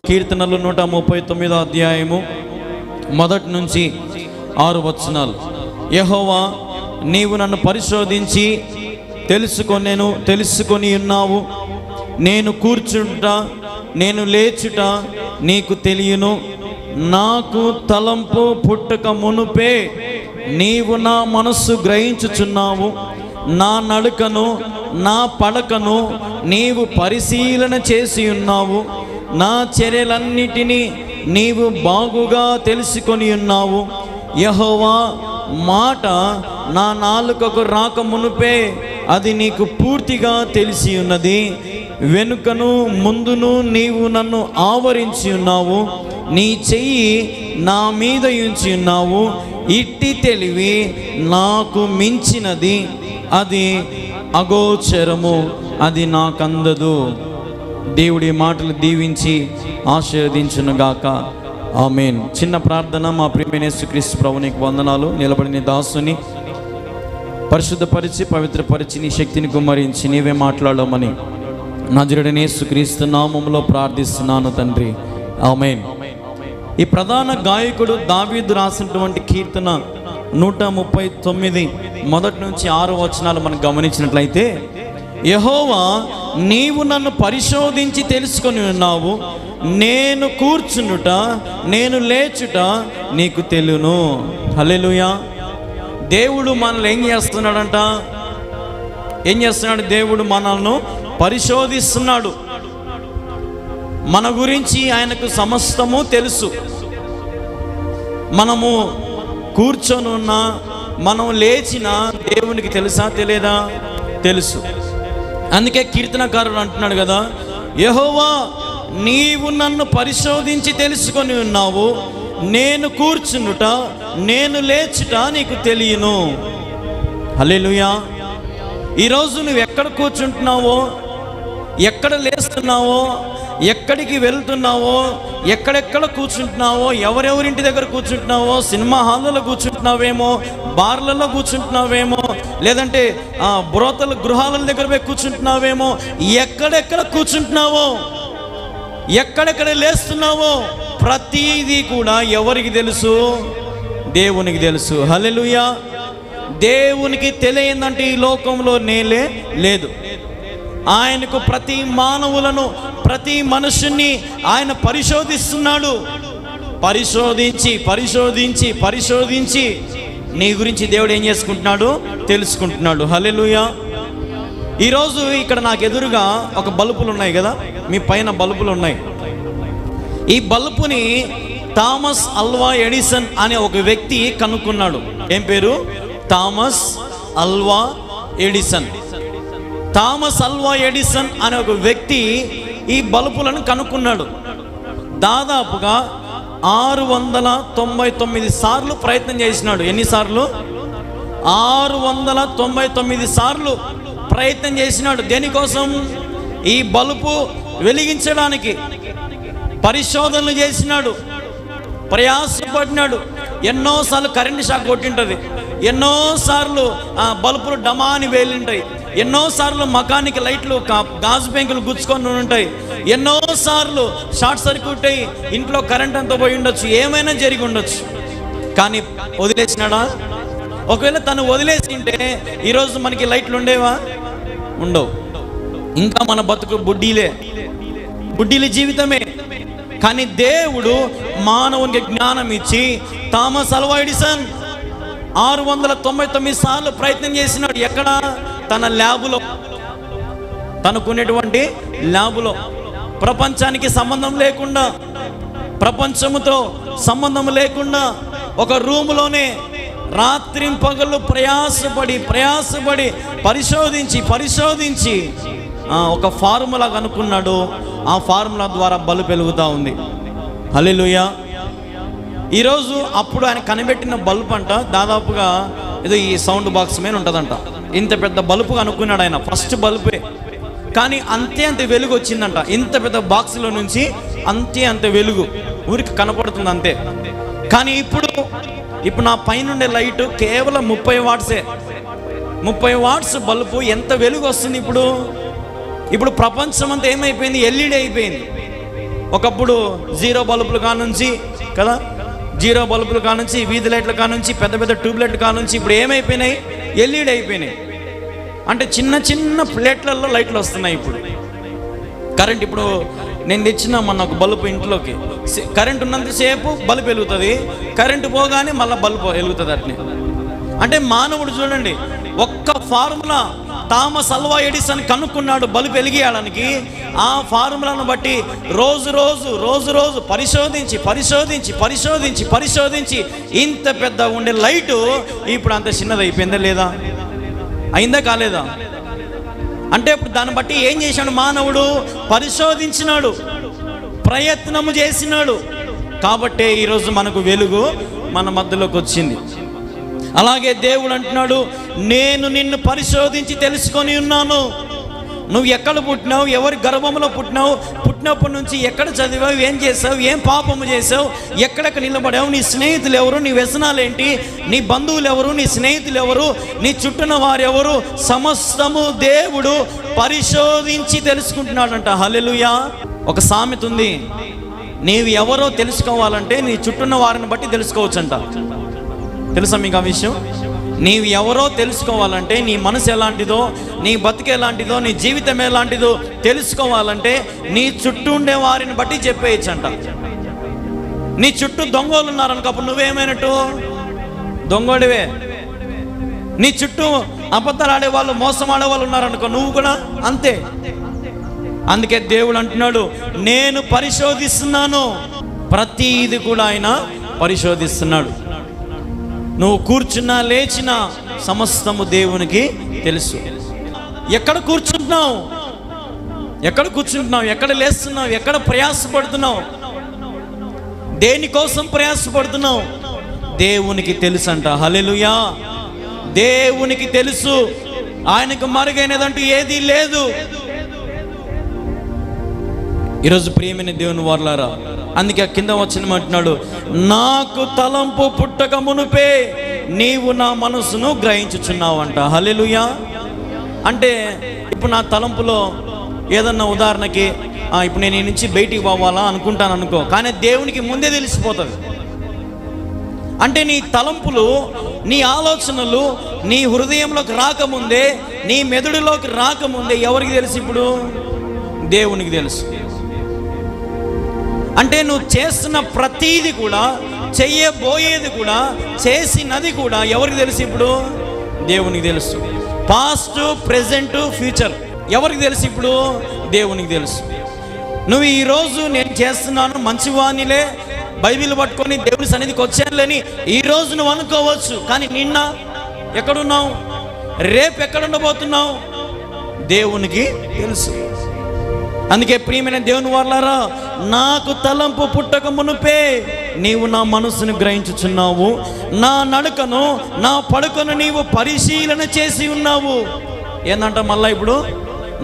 కీర్తనలు 139 అధ్యాయము 1 నుంచి 6 వచనాలు. యెహోవా, నీవు నన్ను పరిశోధించి తెలుసుకొని ఉన్నావు. నేను కూర్చుంట నేను లేచుట నీకు తెలియను. నాకు తలంపు పుట్టక మునుపే నీవు నా మనస్సు గ్రహించుచున్నావు. నా నడకను నా పడకను నీవు పరిశీలన చేసి ఉన్నావు. నా చర్యలన్నిటినీ నీవు బాగుగా తెలుసుకొని ఉన్నావు. యెహోవా మాట నా నాలుకకు రాక మునుపే అది నీకు పూర్తిగా తెలిసి ఉన్నది. వెనుకను ముందును నీవు నన్ను ఆవరించి ఉన్నావు. నీ చెయ్యి నా మీద ఉంచి ఉన్నావు. ఇట్టి తెలివి నాకు మించినది, అది అగోచరము, అది నాకందదు. దేవుడి మాటలు దీవించి ఆశీర్వదించునుగాక. ఆమేన్. చిన్న ప్రార్థన. మా ప్రియమైన యేసుక్రీస్తు ప్రభునికి వందనాలు. నిలబడిన దాసుని పరిశుద్ధపరిచి పవిత్రపరిచి నీ శక్తిని కుమ్మరించి నీవే మాట్లాడమని నజరుడైన యేసుక్రీస్తు నామములో ప్రార్థిస్తున్నాను తండ్రి. ఆమేన్. ఈ ప్రధాన గాయకుడు దావీదు రాసినటువంటి కీర్తన 139 1 నుంచి 6 వచనాలు మనం గమనించినట్లయితే, యెహోవా, నీవు నన్ను పరిశోధించి తెలుసుకొని ఉన్నావు. నేను కూర్చునుట నేను లేచుట నీకు తెలును. హల్లెలూయా. దేవుడు మనల్ని ఏం చేస్తున్నాడంట? ఏం చేస్తున్నాడు? దేవుడు మనల్ని పరిశోధిస్తున్నాడు. మన గురించి ఆయనకు సమస్తము తెలుసు. మనము కూర్చొని ఉన్నా మనం లేచినా దేవునికి తెలుసా తెలియదా? తెలుసు. అందుకే కీర్తనకారుడు అంటున్నాడు కదా, యెహోవా, నీవు నన్ను పరిశోధించి తెలుసుకొని ఉన్నావు. నేను కూర్చునుట నేను లేచుట నీకు తెలియను. హల్లెలూయా. ఈరోజు నువ్వు ఎక్కడ కూర్చుంటున్నావో, ఎక్కడ లేస్తున్నావో, ఎక్కడికి వెళ్తున్నావో, ఎక్కడెక్కడ కూర్చుంటున్నావో, ఎవరెవరింటి దగ్గర కూర్చుంటున్నావో, సినిమా హాల్లో కూర్చుంటున్నావేమో, బార్లలో కూర్చుంటున్నావేమో, లేదంటే బ్రోతల గృహాల దగ్గర పోయి కూర్చుంటున్నావేమో, ఎక్కడెక్కడ కూర్చుంటున్నావో, ఎక్కడెక్కడ లేస్తున్నావో, ప్రతిదీ కూడా ఎవరికి తెలుసు? దేవునికి తెలుసు. హల్లెలూయా. దేవునికి తెలియందంటే ఈ లోకంలో నేలే లేదు. ఆయనకు ప్రతి మానవులను, ప్రతి మనుషుని ఆయన పరిశోధిస్తున్నాడు. పరిశోధించి పరిశోధించి పరిశోధించి నీ గురించి దేవుడు ఏం చేసుకుంటున్నాడు? తెలుసుకుంటున్నాడు. హల్లెలూయా. ఈరోజు ఇక్కడ నాకు ఎదురుగా ఒక బల్బులు ఉన్నాయి కదా, మీ పైన బల్బులు ఉన్నాయి. ఈ బల్బుని థామస్ అల్వా ఎడిసన్ అనే ఒక వ్యక్తి కనుక్కున్నాడు. ఏం పేరు? Thomas Alva Edison. Thomas Alva Edison అనే ఒక వ్యక్తి ఈ బల్బులను కనుక్కున్నాడు. దాదాపుగా 699 సార్లు ప్రయత్నం చేసినాడు. ఎన్నిసార్లు? 699 సార్లు ప్రయత్నం చేసినాడు. దేనికోసం? ఈ బల్బు వెలిగించడానికి పరిశోధనలు చేసినాడు, ప్రయాసపడినాడు. ఎన్నోసార్లు కరెంట్ షాక్ కొట్టింటుంది, ఎన్నోసార్లు బల్బులు డమాని వేలింటాయి, ఎన్నోసార్లు మకానికి లైట్లు గాజు పెంకులు గుచ్చుకొని ఉంటాయి, ఎన్నోసార్లు షార్ట్ సర్క్యూట్ అయ్యి ఇంట్లో కరెంట్ అంతా పోయి ఉండొచ్చు, ఏమైనా జరిగి ఉండొచ్చు. కానీ వదిలేసినాడా? ఒకవేళ తను వదిలేసి ఉంటే ఈరోజు మనకి లైట్లు ఉండేవా? ఉండవు. ఇంకా మన బతుకు బుడ్డీల జీవితమే. కానీ దేవుడు మానవునికి జ్ఞానం ఇచ్చి థామస్ అల్వా ఎడిసన్ 699 సార్లు ప్రయత్నం చేసినాడు. ఎక్కడ? తన ల్యాబులో, తనకున్నటువంటి ల్యాబులో. ప్రపంచానికి సంబంధం లేకుండా, ప్రపంచముతో సంబంధం లేకుండా ఒక రూములోనే రాత్రింపగళ్ళు ప్రయాసపడి పరిశోధించి ఒక ఫార్ములా కనుక్కున్నాడు. ఆ ఫార్ములా ద్వారా బల్బు వెలుగుతూ ఉంది. హల్లెలూయా. ఈరోజు అప్పుడు ఆయన కనిపెట్టిన బల్బు అంట దాదాపుగా ఏదో ఈ సౌండ్ బాక్స్ మీద ఉంటుందంట. ఇంత పెద్ద బల్బు కనుక్కున్నాడు ఆయన, ఫస్ట్ బల్బే. కానీ అంతే వెలుగు వచ్చిందంట. ఇంత పెద్ద బాక్స్లో నుంచి అంతే వెలుగు ఊరికి కనపడుతుంది అంతే. కానీ ఇప్పుడు నా పైనుండే లైట్ కేవలం 30 వాట్సే. 30 వాట్స్ బల్బు ఎంత వెలుగు వస్తుంది ఇప్పుడు. ప్రపంచం అంతా ఏమైపోయింది? ఎల్ఈడి అయిపోయింది. ఒకప్పుడు జీరో బల్బులు కానుంచి కదా, జీరో బల్బులు కానుంచి, వీధి లైట్ల కానుంచి, పెద్ద పెద్ద ట్యూబ్లైట్లు కానుంచి ఇప్పుడు ఏమైపోయినాయి? ఎల్ఈడి అయిపోయినాయి. అంటే చిన్న చిన్న ప్లేట్లలో లైట్లు వస్తున్నాయి. ఇప్పుడు కరెంట్, ఇప్పుడు నేను తెచ్చిన మొన్న ఒక బల్బు ఇంట్లోకి, కరెంట్ ఉన్నంతసేపు బల్బు వెలుగుతుంది, కరెంటు పోగానే మళ్ళీ బల్బు వెలుగుతుంది అట్నే. అంటే మానవుడు చూడండి, ఒక్క ఫార్ములా థామస్ అల్వా ఎడిసన్ కనుక్కున్నాడు బల్బు వెలిగియడానికి. ఆ ఫార్ములాను బట్టి రోజు రోజు పరిశోధించి ఇంత పెద్ద ఉండే లైటు ఇప్పుడు అంత చిన్నది అయిపోయిందా లేదా? అయిందా కాలేదా? అంటే ఇప్పుడు దాన్ని బట్టి ఏం చేశాడు మానవుడు? పరిశోధించినాడు, ప్రయత్నము చేసినాడు. కాబట్టే ఈరోజు మనకు వెలుగు మన మధ్యలోకి వచ్చింది. అలాగే దేవుడు అంటున్నాడు, నేను నిన్ను పరిశోధించి తెలుసుకొని ఉన్నాను. నువ్వు ఎక్కడ పుట్టినావు, ఎవరి గర్భంలో పుట్టినావు, పుట్టినప్పటి నుంచి ఎక్కడ చదివావు, ఏం చేసావు, ఏం పాపము చేసావు, ఎక్కడెక్కడ నిలబడావు, నీ స్నేహితులు ఎవరు, నీ వ్యసనాలు ఏంటి, నీ బంధువులు ఎవరు, నీ స్నేహితులు ఎవరు, నీ చుట్టూన వారెవరు, సమస్తము దేవుడు పరిశోధించి తెలుసుకుంటున్నాడంట. హల్లెలూయా. ఒక సామెత ఉంది, నీవు ఎవరో తెలుసుకోవాలంటే నీ చుట్టూన్న వారిని బట్టి తెలుసుకోవచ్చంట. తెలుసా మీకు ఆ విషయం? నీవు ఎవరో తెలుసుకోవాలంటే, నీ మనసు ఎలాంటిదో, నీ బతుకు ఎలాంటిదో, నీ జీవితం ఎలాంటిదో తెలుసుకోవాలంటే నీ చుట్టూ ఉండే వారిని బట్టి చెప్పేయచ్చంట. నీ చుట్టూ దొంగలు ఉన్నారనుకో, అప్పుడు నువ్వేమైనట్టు? దొంగోడివే. నీ చుట్టూ అబద్ధాలు ఆడేవాళ్ళు, మోసం ఆడేవాళ్ళు ఉన్నారనుకో, నువ్వు కూడా అంతే. అందుకే దేవుడు అంటున్నాడు, నేను పరిశోధిస్తున్నాను. ప్రతిది కూడా ఆయన పరిశోధిస్తున్నాడు. నువ్వు కూర్చున్నా లేచినా సమస్తము దేవునికి తెలుసు. ఎక్కడ కూర్చుంటున్నావు, ఎక్కడ లేస్తున్నావు, ఎక్కడ ప్రయాసపడుతున్నావు, దేనికోసం ప్రయాసపడుతున్నావు, దేవునికి తెలుసు అంట. హల్లెలూయా. దేవునికి తెలుసు. ఆయనకు మరుగైనదంటూ ఏదీ లేదు. ఈరోజు ప్రియమైన దేవుని వారలారా, అందుకే కింద వచనమంటున్నాడు, నాకు తలంపు పుట్టక మునుపే నీవు నా మనసును గ్రహించుచున్నావు అంట. హల్లెలూయా. అంటే ఇప్పుడు నా తలంపులో ఏదన్నా ఉదాహరణకి ఇప్పుడు నేను ఈ నుంచి బయటికి పోవాలా అనుకుంటాను అనుకో, కానీ దేవునికి ముందే తెలిసిపోతుంది. అంటే నీ తలంపులు, నీ ఆలోచనలు నీ హృదయంలోకి రాకముందే, నీ మెదడులోకి రాకముందే ఎవరికి తెలుసు? ఇప్పుడు దేవునికి తెలుసు. అంటే నువ్వు చేస్తున్న ప్రతీది కూడా, చెయ్యబోయేది కూడా, చేసినది కూడా ఎవరికి తెలుసు? ఇప్పుడు దేవునికి తెలుసు. పాస్ట్, ప్రెజెంట్, ఫ్యూచర్ ఎవరికి తెలుసు? ఇప్పుడు దేవునికి తెలుసు. నువ్వు ఈరోజు నేను చేస్తున్నాను, మంచివాణిలే, బైబిల్ పట్టుకొని దేవుని సన్నిధికి వచ్చానులేని ఈరోజు నువ్వు అనుకోవచ్చు. కానీ నిన్న ఎక్కడున్నావు, రేపు ఎక్కడ ఉండబోతున్నావు, దేవునికి తెలుసు. అందుకే ప్రియమైన దేవుని వారలారా, నాకు తలంపు పుట్టక మునుపే నీవు నా మనసును గ్రహించుచున్నావు, నా నడకను, నా పడుకను నీవు పరిశీలన చేసి ఉన్నావు. ఏందంట మళ్ళా ఇప్పుడు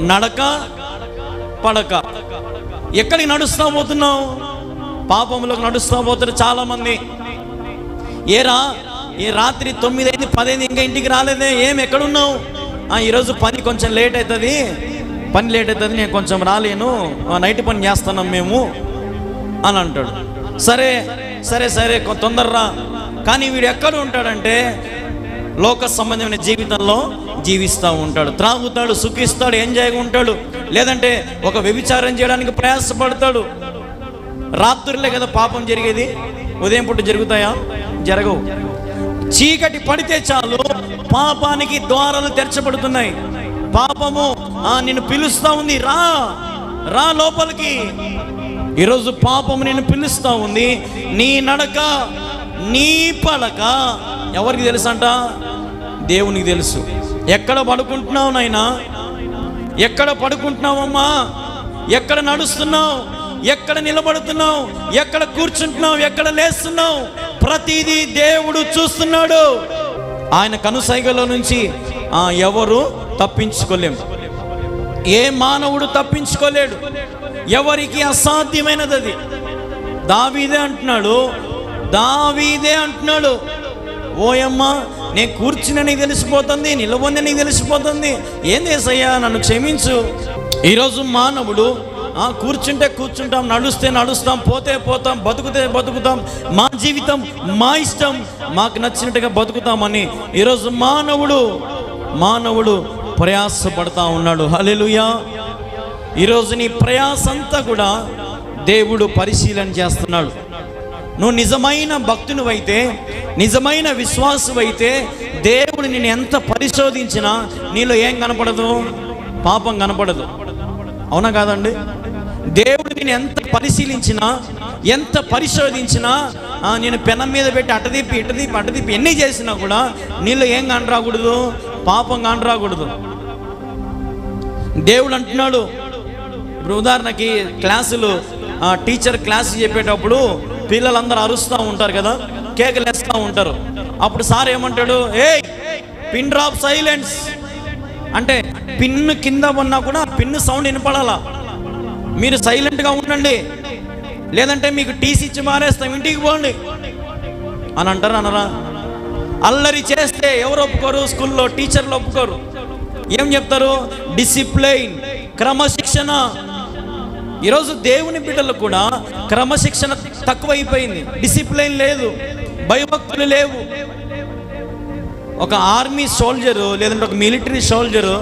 నడక, పడక. ఎక్కడికి నడుస్తా పోతున్నావు? పాపంలోకి నడుస్తా పోతారు చాలామంది. ఏరా, ఈ రాత్రి 9 అయింది, 10 అయింది, ఇంకా ఇంటికి రాలేదే, ఎక్కడున్నావు? ఈరోజు పని కొంచెం లేట్ అవుతుంది, నేను కొంచెం రాలేను, నైట్ పని చేస్తున్నాం మేము అని అంటాడు. సరే తొందరరా. కానీ వీడు ఎక్కడ ఉంటాడంటే లోక సంబంధమైన జీవితంలో జీవిస్తూ ఉంటాడు, త్రాగుతాడు, సుఖిస్తాడు, ఎంజాయ్గా ఉంటాడు. లేదంటే ఒక వ్యభిచారం చేయడానికి ప్రయాసపడతాడు. రాత్రులే కదా పాపం జరిగేది, ఉదయం పూట జరుగుతాయా? జరగవు. చీకటి పడితే చాలు పాపానికి ద్వారాలు తెరచబడుతున్నాయి. పాపము నిన్ను పిలుస్తా ఉంది, రా లోపలికి. ఈరోజు పాపము నిన్ను పిలుస్తా ఉంది. నీ నడక, నీ పడక ఎవరికి తెలుసు అంట? దేవునికి తెలుసు. ఎక్కడ పడుకుంటున్నావు నాయనా? ఎక్కడ పడుకుంటున్నావమ్మా? ఎక్కడ నడుస్తున్నావు? ఎక్కడ నిలబడుతున్నావు? ఎక్కడ కూర్చుంటున్నావు? ఎక్కడ లేస్తున్నావు? ప్రతిదీ దేవుడు చూస్తున్నాడు. ఆయన కనుసైగలో నుంచి ఎవరు తప్పించుకోలేము. ఏ మానవుడు తప్పించుకోలేడు. ఎవరికి అసాధ్యమైనది అది. దావీదే అంటున్నాడు, ఓయమ్మా, నేను కూర్చుని తెలిసిపోతుంది, నిలబడి నీకు తెలిసిపోతుంది, ఏం చేసయ్యా, నన్ను క్షమించు. ఈరోజు మానవుడు కూర్చుంటే కూర్చుంటాం, నడుస్తే నడుస్తాం, పోతే పోతాం, బతుకుతే బతుకుతాం, మా జీవితం మా ఇష్టం, మాకు నచ్చినట్టుగా బతుకుతామని ఈరోజు మానవుడు ప్రయాసపడతా ఉన్నాడు. హల్లెలూయా. ఈరోజు నీ ప్రయాస అంతా కూడా దేవుడు పరిశీలన చేస్తున్నాడు. నువ్వు నిజమైన భక్తునివైతే, నిజమైన విశ్వాసువైతే దేవుడు నిన్ను ఎంత పరిశోధించినా నీలో ఏం కనపడదు? పాపం కనపడదు. అవునా కాదండి? దేవుడు నేను ఎంత పరిశీలించినా, ఎంత పరిశోధించినా, నేను పెనం మీద పెట్టి అటదీపి ఎన్ని చేసినా కూడా నీలో ఏం కానరాకూడదు? పాపం కానరాకూడదు. దేవుడు అంటున్నాడు. ఇప్పుడు ఉదాహరణకి క్లాసులు, టీచర్ క్లాస్ చెప్పేటప్పుడు పిల్లలందరూ అరుస్తూ ఉంటారు కదా, కేకలు వేస్తూ ఉంటారు. అప్పుడు సార్ ఏమంటాడు? ఏయ్, పిన్ డ్రాప్ సైలెన్స్ అంటే పిన్ను కింద ఉన్నా కూడా పిన్ను సౌండ్ వినపడాలా, మీరు సైలెంట్గా ఉండండి, లేదంటే మీకు టీసీ ఇచ్చి మారేస్తాం, ఇంటికి పోండి అని అంటారు. అనరా? అల్లరి చేస్తే ఎవరు ఒప్పుకోరు? స్కూల్లో టీచర్లు ఒప్పుకోరు. ఏం చెప్తారు? డిసిప్లైన్, క్రమశిక్షణ. ఈరోజు దేవుని బిడ్డలు కూడా క్రమశిక్షణ తక్కువైపోయింది, డిసిప్లైన్ లేదు, భయభక్తులు లేవు. ఒక ఆర్మీ సోల్జరు లేదంటే ఒక మిలిటరీ సోల్జరు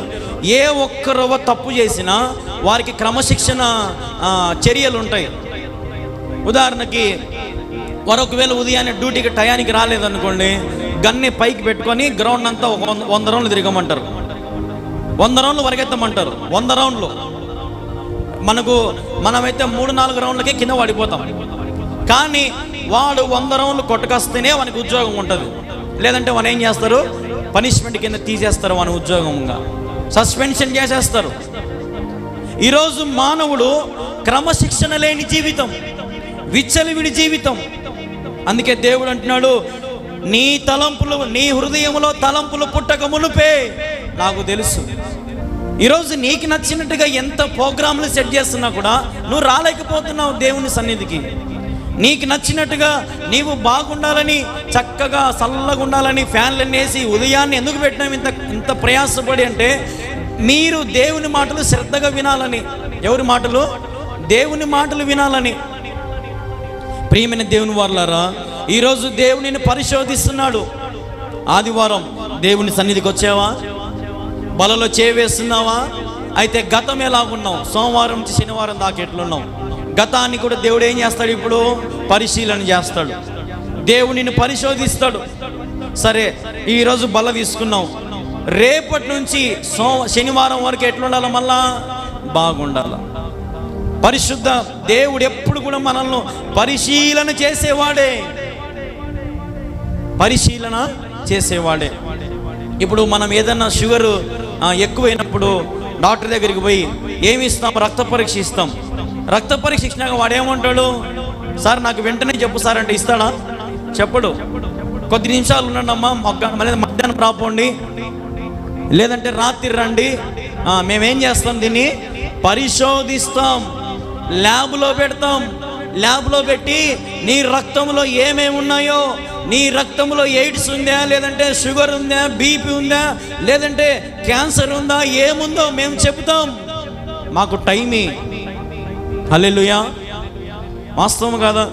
ఏ ఒక్కరో తప్పు చేసినా వారికి క్రమశిక్షణ చర్యలు ఉంటాయి. ఉదాహరణకి వారు ఒకవేళ ఉదయాన్నే డ్యూటీకి టయానికి రాలేదనుకోండి, గన్ని పైకి పెట్టుకొని గ్రౌండ్ అంతా 100 రౌండ్లు తిరగమంటారు, 100 రౌండ్లు పరిగెత్తమంటారు. 100 రౌండ్లు మనమైతే 3-4 రౌండ్లకే కింద పడిపోతాం. కానీ వాడు 100 రౌండ్లు కొట్టుకొస్తేనే వానికి ఉద్యోగం ఉంటుంది, లేదంటే వాడు ఏం చేస్తారు? పనిష్మెంట్ కింద తీసేస్తారు, వాని ఉద్యోగంగా సస్పెన్షన్ చేసేస్తారు. ఈరోజు మానవుడు క్రమశిక్షణ లేని జీవితం, విచ్చలవిడి జీవితం. అందుకే దేవుడు అంటున్నాడు, నీ హృదయంలో తలంపులు పుట్టక మునుపే నాకు తెలుసు. ఈరోజు నీకు నచ్చినట్టుగా ఎంత ప్రోగ్రాంలు సెట్ చేస్తున్నా కూడా నువ్వు రాలేకపోతున్నావు దేవుని సన్నిధికి. నీకు నచ్చినట్టుగా నీవు బాగుండాలని, చక్కగా చల్లగా ఉండాలని ఫ్యాన్లన్నీ వేసి ఉదయాన్నే ఎందుకు పెట్టినాం ఇంత ప్రయాసపడి అంటే, మీరు దేవుని మాటలు శ్రద్ధగా వినాలని. ఎవరి మాటలు? దేవుని మాటలు వినాలని. ప్రియమైన దేవుని వారలారా, ఈరోజు దేవునిని పరిశోధిస్తున్నాడు. ఆదివారం దేవుని సన్నిధికి వచ్చావా? బలలో చేవేస్తున్నావా? అయితే గతం ఎలాగున్నావు? సోమవారం నుంచి శనివారం దాకా ఎట్లున్నావు? గతాన్ని కూడా దేవుడు ఏం చేస్తాడు? ఇప్పుడు పరిశీలన చేస్తాడు, దేవునిని పరిశోధిస్తాడు. సరే, ఈరోజు బల తీసుకున్నావు, రేపటి నుంచి శనివారం వరకు ఎట్లుండాలి? మళ్ళా బాగుండాల. పరిశుద్ధ దేవుడు ఎప్పుడు కూడా మనల్ని పరిశీలన చేసేవాడే. ఇప్పుడు మనం ఏదన్నా షుగర్ ఎక్కువైనప్పుడు డాక్టర్ దగ్గరికి పోయి ఏమి ఇస్తాం? రక్త పరీక్ష ఇస్తాం. రక్త పరీక్ష ఇచ్చినాక వాడు ఏమంటాడు? సార్ నాకు వెంటనే చెప్పు సార్ అంటే ఇస్తాడా? చెప్పడు. కొద్ది నిమిషాలు ఉన్నాడమ్మా, మధ్యాహ్నం రాపోండి, లేదంటే రాత్రి రండి, మేమేం చేస్తాం? దీన్ని పరిశోధిస్తాం, ల్యాబ్లో పెడతాం. ల్యాబ్లో పెట్టి నీ రక్తంలో ఏమేమి ఉన్నాయో, నీ రక్తంలో ఎయిడ్స్ ఉందా, లేదంటే షుగర్ ఉందా, బీపీ ఉందా, లేదంటే క్యాన్సర్ ఉందా, ఏముందో మేము చెబుతాం. మాకు టైమి. హల్లెలూయా. వాస్తవం కాదా?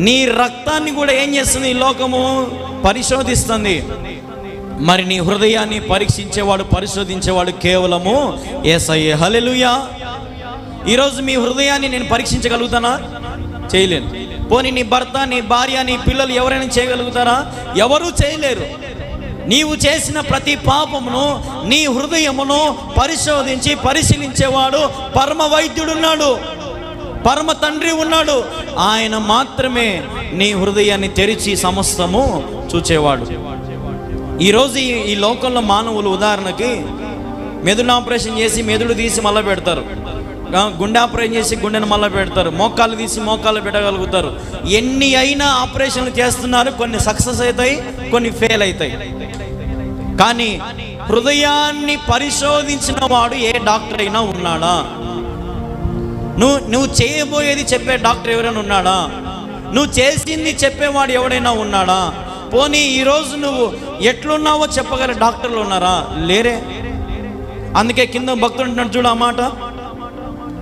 నీ రక్తాన్ని కూడా ఏం చేస్తుంది ఈ లోకము? పరిశోధిస్తుంది. మరి నీ హృదయాన్ని పరిశోధించేవాడు కేవలము యేసయ్యే. హల్లెలూయా. ఈరోజు మీ హృదయాన్ని నేను పరీక్షించగలుగుతానా? చేయలేను. పోనీ నీ భర్త, నీ భార్య, నీ పిల్లలు ఎవరైనా చేయగలుగుతారా? ఎవరూ చేయలేరు. నీవు చేసిన ప్రతి పాపమును, నీ హృదయమును పరిశీలించేవాడు పరమ వైద్యుడున్నాడు, పరమ తండ్రి ఉన్నాడు. ఆయన మాత్రమే నీ హృదయాన్ని తెరిచి సమస్తము చూచేవాడు. ఈరోజు ఈ లోకంలో మానవులు ఉదాహరణకి మెదడు ఆపరేషన్ చేసి మెదడు తీసి మళ్ళీ పెడతారు, గుండె ఆపరేషన్ చేసి గుండెను మళ్ళీ పెడతారు, మోకాలు తీసి మోకాలు పెట్టగలుగుతారు. ఎన్ని అయినా ఆపరేషన్లు చేస్తున్నారు. కొన్ని సక్సెస్ అవుతాయి, కొన్ని ఫెయిల్ అవుతాయి. కానీ హృదయాన్ని పరిశోధించిన వాడు ఏ డాక్టర్ అయినా ఉన్నాడా? నువ్వు చేయబోయేది చెప్పే డాక్టర్ ఎవరైనా ఉన్నాడా? నువ్వు చేసింది చెప్పేవాడు ఎవడైనా ఉన్నాడా? పోనీ ఈరోజు నువ్వు ఎట్లున్నావో చెప్పగల డాక్టర్లు ఉన్నారా? లేరే. అందుకే కింద భక్తుడు అంటున్నాడు చూడు, ఆ మాట,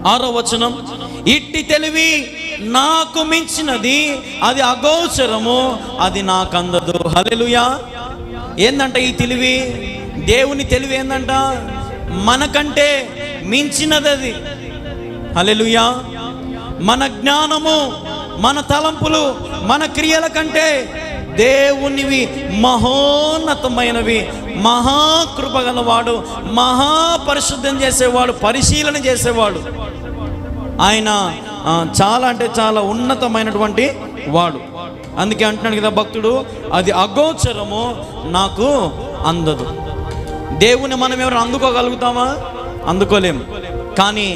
6వ వచనం, ఇట్టి తెలివి నాకు మించినది, అది అగోచరము, అది నాకు అందదు. హల్లెలూయా. ఏందంట ఈ తెలివి? దేవుని తెలివి ఏందంట? మనకంటే మించినది అది. హల్లెలూయా. మన జ్ఞానము, మన తలంపులు, మన క్రియల కంటే దేవునివి మహోన్నతమైనవి. మహాకృప గలవాడు, మహాపరిశుద్ధం చేసేవాడు, పరిశీలన చేసేవాడు. ఆయన చాలా అంటే చాలా ఉన్నతమైనటువంటి వాడు. అందుకే అంటున్నాడు కదా భక్తుడు, అది అగోచరము, నాకు అందదు. దేవుని మనం ఎవరు అందుకోగలుగుతామా? అందుకోలేము. కానీ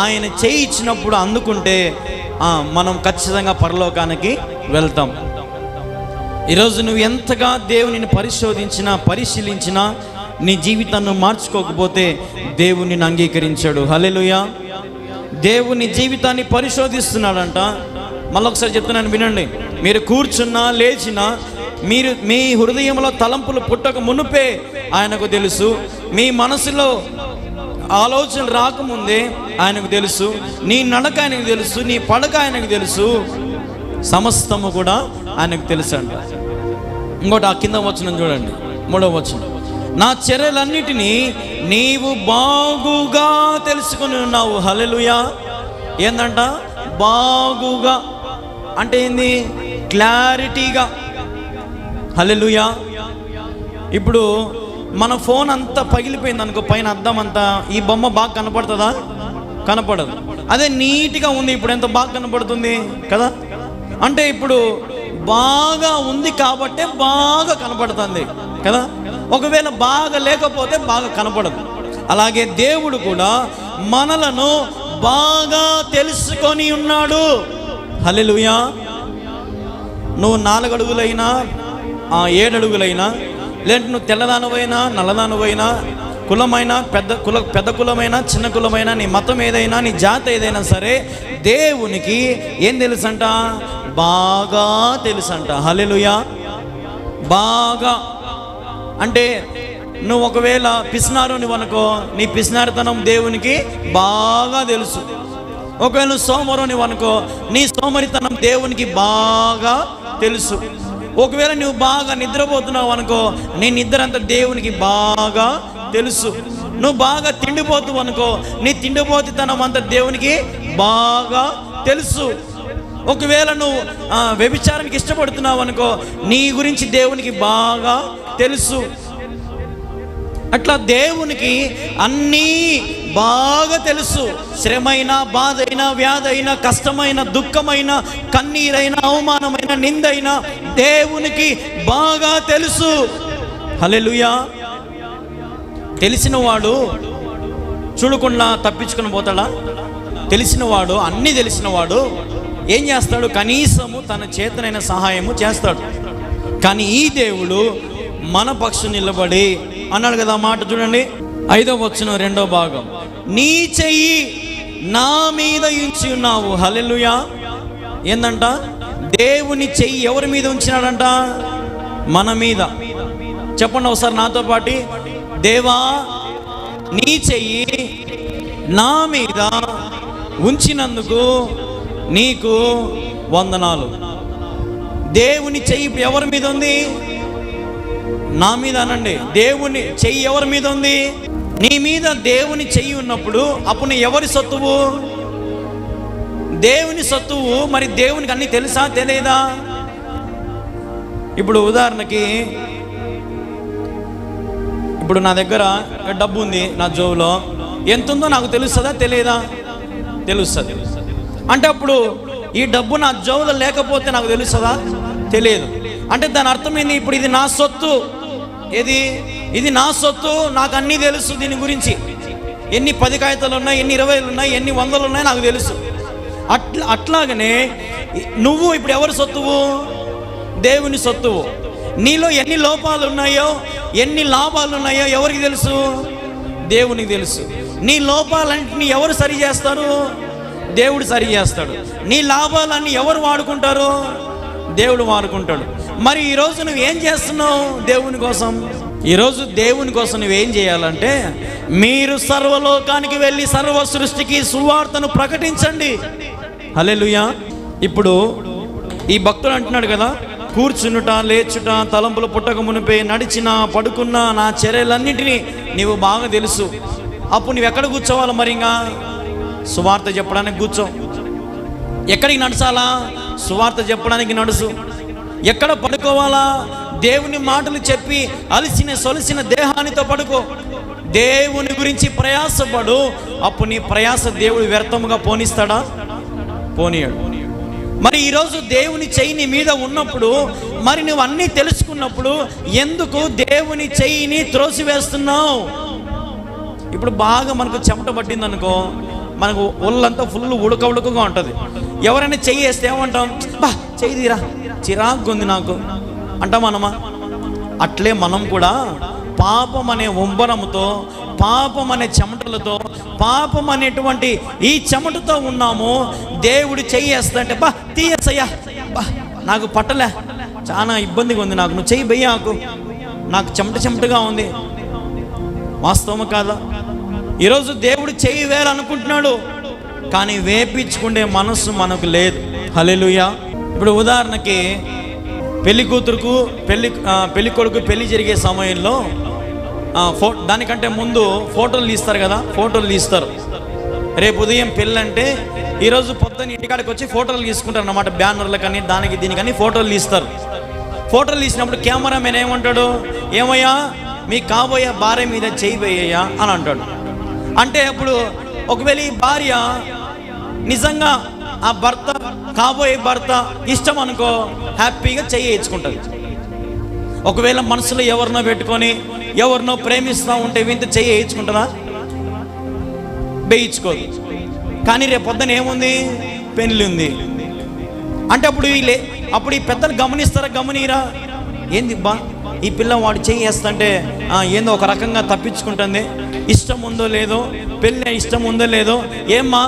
ఆయన చేయి ఇచ్చినప్పుడు అందుకుంటే మనం ఖచ్చితంగా పరలోకానికి వెళ్తాం. ఈరోజు నువ్వు ఎంతగా దేవునిని పరిశోధించినా, పరిశీలించినా, నీ జీవితాన్ని మార్చుకోకపోతే దేవునిని అంగీకరించాడు. హల్లెలూయా. దేవుని జీవితాన్ని పరిశోధిస్తున్నాడంట. మళ్ళొకసారి చెప్తున్నాను, వినండి. మీరు కూర్చున్నా, లేచినా, మీ హృదయంలో తలంపులు పుట్టక మునుపే ఆయనకు తెలుసు. మీ మనసులో ఆలోచనలు రాకముందే ఆయనకు తెలుసు. నీ నడక ఆయనకు తెలుసు, నీ పడక ఆయనకు తెలుసు. సమస్తము కూడా ఆయనకు తెలుసు అంట. ఇంకోటి ఆ కింద వచనం చూడండి, 3వ వచనం, నా చర్యలన్నిటినీ నీవు బాగుగా తెలుసుకుని ఉన్నావు. హల్లెలూయా. ఏందంట? బాగుగా అంటే ఏంది? క్లారిటీగా. హల్లెలూయా. ఇప్పుడు మన ఫోన్ అంతా పగిలిపోయింది అనుకో, పైన అద్దం అంతా, ఈ బొమ్మ బాగా కనపడుతుందా? కనపడదు. అదే నీట్గా ఉంది, ఇప్పుడు ఎంత బాగా కనపడుతుంది కదా. అంటే ఇప్పుడు బాగా ఉంది కాబట్టే బాగా కనపడుతుంది కదా. ఒకవేళ బాగా లేకపోతే బాగా కనపడదు. అలాగే దేవుడు కూడా మనలను బాగా తెలుసుకొని ఉన్నాడు. హల్లెలూయా. నువ్వు 4 అడుగులైనా 7 అడుగులైనా, లేదంటే నువ్వు తెల్లదానవైనా నల్లదానవైనా, కులమైనా పెద్ద కులమైనా చిన్న కులమైనా, నీ మతం ఏదైనా, నీ జాతి ఏదైనా సరే, దేవునికి ఏం తెలుసంట? బాగా తెలుసంట. హల్లెలూయా. బాగా అంటే నువ్వు ఒకవేళ పిసినారు నువ్వనుకో, నీ పిసినారితనం దేవునికి బాగా తెలుసు. ఒకవేళ నువ్వు సోమరు నువ్వనుకో, నీ సోమరితనం దేవునికి బాగా తెలుసు. ఒకవేళ నువ్వు బాగా నిద్రపోతున్నావు అనుకో, నీ నిద్ర అంతా దేవునికి బాగా తెలుసు. నువ్వు బాగా తిండిపోతావు అనుకో, నీ తిండిపోతుతనం అంతా దేవునికి బాగా తెలుసు. ఒకవేళ నువ్వు వ్యభిచారానికి ఇష్టపడుతున్నావు అనుకో, నీ గురించి దేవునికి బాగా తెలుసు. అట్లా దేవునికి అన్నీ బాగా తెలుసు. శ్రమైనా, బాధైనా, వ్యాధైనా, కష్టమైన, దుఃఖమైన, కన్నీరైన, అవమానమైన, నిందైనా దేవునికి బాగా తెలుసు. హల్లెలూయా. తెలిసినవాడు చూడకుండా తప్పించుకుని పోతాడా? తెలిసినవాడు, అన్నీ తెలిసినవాడు ఏం చేస్తాడు? కనీసము తన చేతనైన సహాయము చేస్తాడు. కానీ ఈ దేవుడు మన పక్షు నిలబడి అన్నాడు కదా మాట. చూడండి 5వ వచనం 2వ భాగం, నీ చెయ్యి నా మీద ఉంచి ఉన్నావు. హల్లెలూయా. ఏందంట? దేవుని చెయ్యి ఎవరి మీద ఉంచినాడంట? మన మీద. చెప్పండి ఒకసారి నాతో పాటి, దేవా నీ చెయ్యి నా మీద ఉంచినందుకు నీకు వందనాలు. దేవుని చెయ్యి ఎవరి మీద ఉంది? నా మీద అనండి. దేవుని చెయ్యి ఎవరి మీద ఉంది? నీ మీద దేవుని చెయ్యి ఉన్నప్పుడు అప్పుడు నీ ఎవరి సొత్తువు? దేవుని సొత్తువు. మరి దేవునికి అన్నీ తెలుసా తెలియదా? ఇప్పుడు ఉదాహరణకి, ఇప్పుడు నా దగ్గర డబ్బు ఉంది, నా జోబులో ఎంత ఉందో నాకు తెలుస్తుందా తెలియదా? తెలుస్తుంది. అంటే అప్పుడు ఈ డబ్బు నా జోబులో లేకపోతే నాకు తెలుస్తుందా? తెలియదు. అంటే దాని అర్థం ఏంది? ఇప్పుడు ఇది నా సొత్తు. ఇది నా సొత్తు, నాకు అన్నీ తెలుసు దీని గురించి. ఎన్ని 10 కాగితాలు ఉన్నాయి, ఎన్ని 20 ఉన్నాయి, ఎన్ని 100 ఉన్నాయి నాకు తెలుసు. అట్లాగనే నువ్వు ఇప్పుడు ఎవరి సొత్తువు? దేవుని సొత్తువు. నీలో ఎన్ని లోపాలు ఉన్నాయో, ఎన్ని లాభాలు ఉన్నాయో ఎవరికి తెలుసు? దేవునికి తెలుసు. నీ లోపాలన్నింటినీ ఎవరు సరి చేస్తారు? దేవుడు సరి చేస్తాడు. నీ లాభాలన్నీ ఎవరు వాడుకుంటారు? దేవుడు వాడుకుంటాడు. మరి ఈరోజు నువ్వు ఏం చేస్తున్నావు దేవుని కోసం? ఈరోజు దేవుని కోసం నువ్వేం చేయాలంటే, మీరు సర్వలోకానికి వెళ్ళి సర్వ సృష్టికి సువార్తను ప్రకటించండి. హల్లెలూయా. ఇప్పుడు ఈ భక్తుడు అంటున్నాడు కదా, కూర్చునుట, లేచుట, తలంపులు పుట్టక మునిపే నడిచినా పడుకున్నా నా చర్యలన్నింటినీ నీవు బాగా తెలుసు. అప్పుడు నువ్వు ఎక్కడ కూర్చోవాలి? మరి ఇంకా సువార్త చెప్పడానికి కూర్చో. ఎక్కడికి నడచాలా? సువార్త చెప్పడానికి నడుసు. ఎక్కడ పడుకోవాలా? దేవుని మాటలు చెప్పి అలసిన సొలసిన దేహానితో పడుకో. దేవుని గురించి ప్రయాసపడు. అప్పుడు నీ ప్రయాస దేవుడు వ్యర్థముగా పోనిస్తాడా? పోనీయడు. మరి ఈరోజు దేవుని చెయ్యి నీ మీద ఉన్నప్పుడు, మరి నువ్వు అన్నీ తెలుసుకున్నప్పుడు ఎందుకు దేవుని చెయ్యిని త్రోసివేస్తున్నావు? ఇప్పుడు బాగా మనకు చెమట పట్టింది అనుకో, మనకు ఒళ్ళంతా ఫుల్ ఉడకగా ఉంటుంది. ఎవరైనా చెయ్యి వేస్తే ఏమంటాం? బా చెయ్యి తీరా, చిరాకు ఉంది నాకు అంటాం మనమా? అట్లే మనం కూడా పాపం అనే ఉంబరముతో, పాపం అనే చెమటలతో, పాపం అనేటువంటి ఈ చెమటతో ఉన్నాము. దేవుడు చెయ్యి వేస్తుంటే బా తీయసయ్యా, బా నాకు పట్టలే, చాలా ఇబ్బందిగా ఉంది నాకు, నువ్వు చెయ్యి బెయ్యాకు, నాకు చెమటగా ఉంది. వాస్తవము కాదా? ఈరోజు దేవుడు చెయ్యి వేయాలనుకుంటున్నాడు, కానీ వేపించుకునే మనసు మనకు లేదు. హల్లెలూయా. ఇప్పుడు ఉదాహరణకి పెళ్లి కూతురుకు పెళ్లి కొడుకు పెళ్లి జరిగే సమయంలో దానికంటే ముందు ఫోటోలు తీస్తారు కదా, ఫోటోలు తీస్తారు. రేపు ఉదయం పెళ్ళి అంటే ఈరోజు పొద్దున్న ఇంటికాడికి వచ్చి ఫోటోలు తీసుకుంటారు అన్నమాట. బ్యానర్లు కానీ దానికి దీనికని ఫోటోలు తీస్తారు. ఫోటోలు తీసినప్పుడు కెమెరామెన్ ఏమంటాడు? ఏమయ్యా మీ కాబోయే భార్య మీద చేయి వేయ్యా అని అంటాడు. అంటే అప్పుడు ఒకవేళ ఈ భార్య నిజంగా ఆ భర్త, కాబోయే భర్త ఇష్టం అనుకో, హ్యాపీగా చేయించుకుంటుంది. ఒకవేళ మనసులో ఎవరినో పెట్టుకొని ఎవరినో ప్రేమిస్తూ ఉంటే వింత చేయించుకుంటుందా? వేయించుకోదు. కానీ రేపు పొద్దున ఏముంది? పెళ్ళి ఉంది అంటే అప్పుడు ఈ పెద్దలు గమనిస్తారా? గమనీరా? ఏంది బా ఈ పిల్ల వాడు చెయ్యి వేస్తుంటే ఏందో ఒక రకంగా తప్పించుకుంటుంది, ఇష్టం ఉందో లేదో, పెళ్ళి ఇష్టం ఉందో లేదో, ఏమ్మా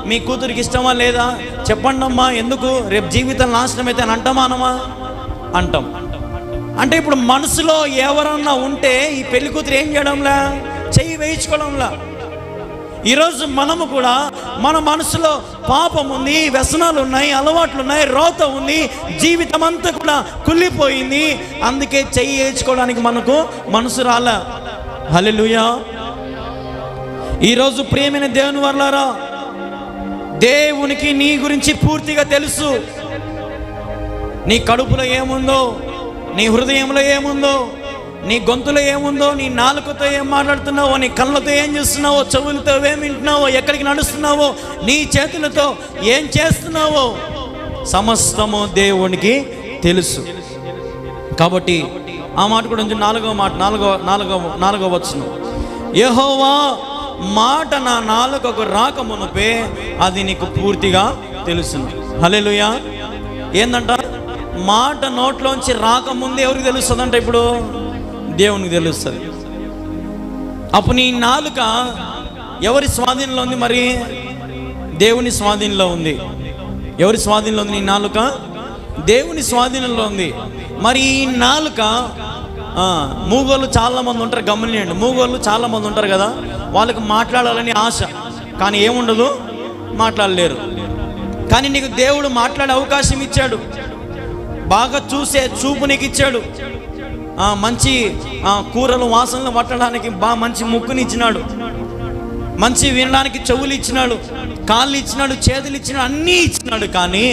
మీ కూతురికి ఇష్టమా లేదా చెప్పండి అమ్మా, ఎందుకు రేపు జీవితం నాశనం అయితే అని అంటామా? అంటాం. అంటే ఇప్పుడు మనసులో ఎవరన్నా ఉంటే ఈ పెళ్లి కూతురు ఏం చేయడంలా? చెయ్యి వేయించుకోవడంలా. ఈరోజు మనము కూడా మన మనసులో పాపం ఉంది, వ్యసనాలు ఉన్నాయి, అలవాట్లు ఉన్నాయి, రోత ఉంది, జీవితం అంతా కూడా కుళ్ళిపోయింది. అందుకే చెయ్యి వేయించుకోవడానికి మనకు మనసు రాలే. హల్లెలూయా. ఈరోజు ప్రియమైన దేవుని వర్లారా, దేవునికి నీ గురించి పూర్తిగా తెలుసు. నీ కడుపులో ఏముందో, నీ హృదయంలో ఏముందో, నీ గొంతులో ఏముందో, నీ నాలుకతో ఏం మాట్లాడుతున్నావో, నీ కళ్ళతో ఏం చేస్తున్నావో, చెవులతో ఏం వింటున్నావో, ఎక్కడికి నడుస్తున్నావో, నీ చేతులతో ఏం చేస్తున్నావో సమస్తము దేవునికి తెలుసు. కాబట్టి ఆ మాట కూడా నాలుగవ వచనం, యెహోవా మాట నా నాలుకకు రాకమునుపే అది నీకు పూర్తిగా తెలుసును. హల్లెలూయా. ఏందంట? మాట నోట్లోంచి రాకముందే ఎవరికి తెలుస్తుంది అంటే ఇప్పుడు దేవునికి తెలుస్తుంది. అప్పుడు నీ నాలుక ఎవరి స్వాధీనంలో ఉంది? మరి దేవుని స్వాధీనంలో ఉంది. ఎవరి స్వాధీనంలో ఉంది నీ నాలుక? దేవుని స్వాధీనంలో ఉంది. మరి ఈ నాలుక మూగోళ్ళు చాలా మంది ఉంటారు, గమనించండి. మూగోళ్ళు చాలా మంది ఉంటారు కదా, వాళ్ళకి మాట్లాడాలని ఆశ, కానీ ఏముండదు, మాట్లాడలేరు. కానీ నీకు దేవుడు మాట్లాడే అవకాశం ఇచ్చాడు, బాగా చూసే చూపు నీకు ఇచ్చాడు, మంచి కూరలు వాసనలు పట్టడానికి మంచి ముక్కుని ఇచ్చినాడు, మంచి వినడానికి చెవులు ఇచ్చినాడు, కాళ్ళు ఇచ్చినాడు, చేతులు ఇచ్చినాడు, అన్నీ ఇచ్చినాడు. కానీ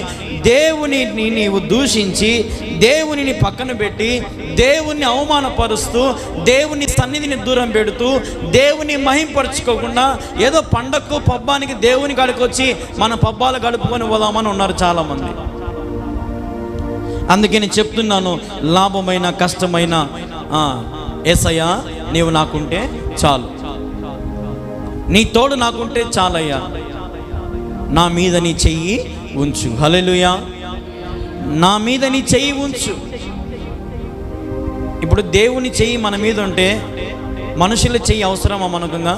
దేవునిని నీవు దూషించి, దేవునిని పక్కన పెట్టి, దేవుణ్ణి అవమానపరుస్తూ, దేవుని సన్నిధిని దూరం పెడుతూ, దేవుని మహింపరచుకోకుండా ఏదో పండగకు పబ్బానికి దేవుని కాడికి వచ్చి మన పబ్బాలు గడుపుకొని పోదామని ఉన్నారు చాలామంది. అందుకే నేను చెప్తున్నాను, లాభమైన కష్టమైన యేసయ్యా నీవు నాకుంటే చాలు, నీ తోడు నాకుంటే చాలయ్యా, నా మీద నీ చెయ్యి ఉంచు. హల్లెలూయా. నా మీద నీ చెయ్యి ఉంచు. ఇప్పుడు దేవుని చెయ్యి మన మీద ఉంటే మనుషుల చెయ్యి అవసరమా మనకుగా?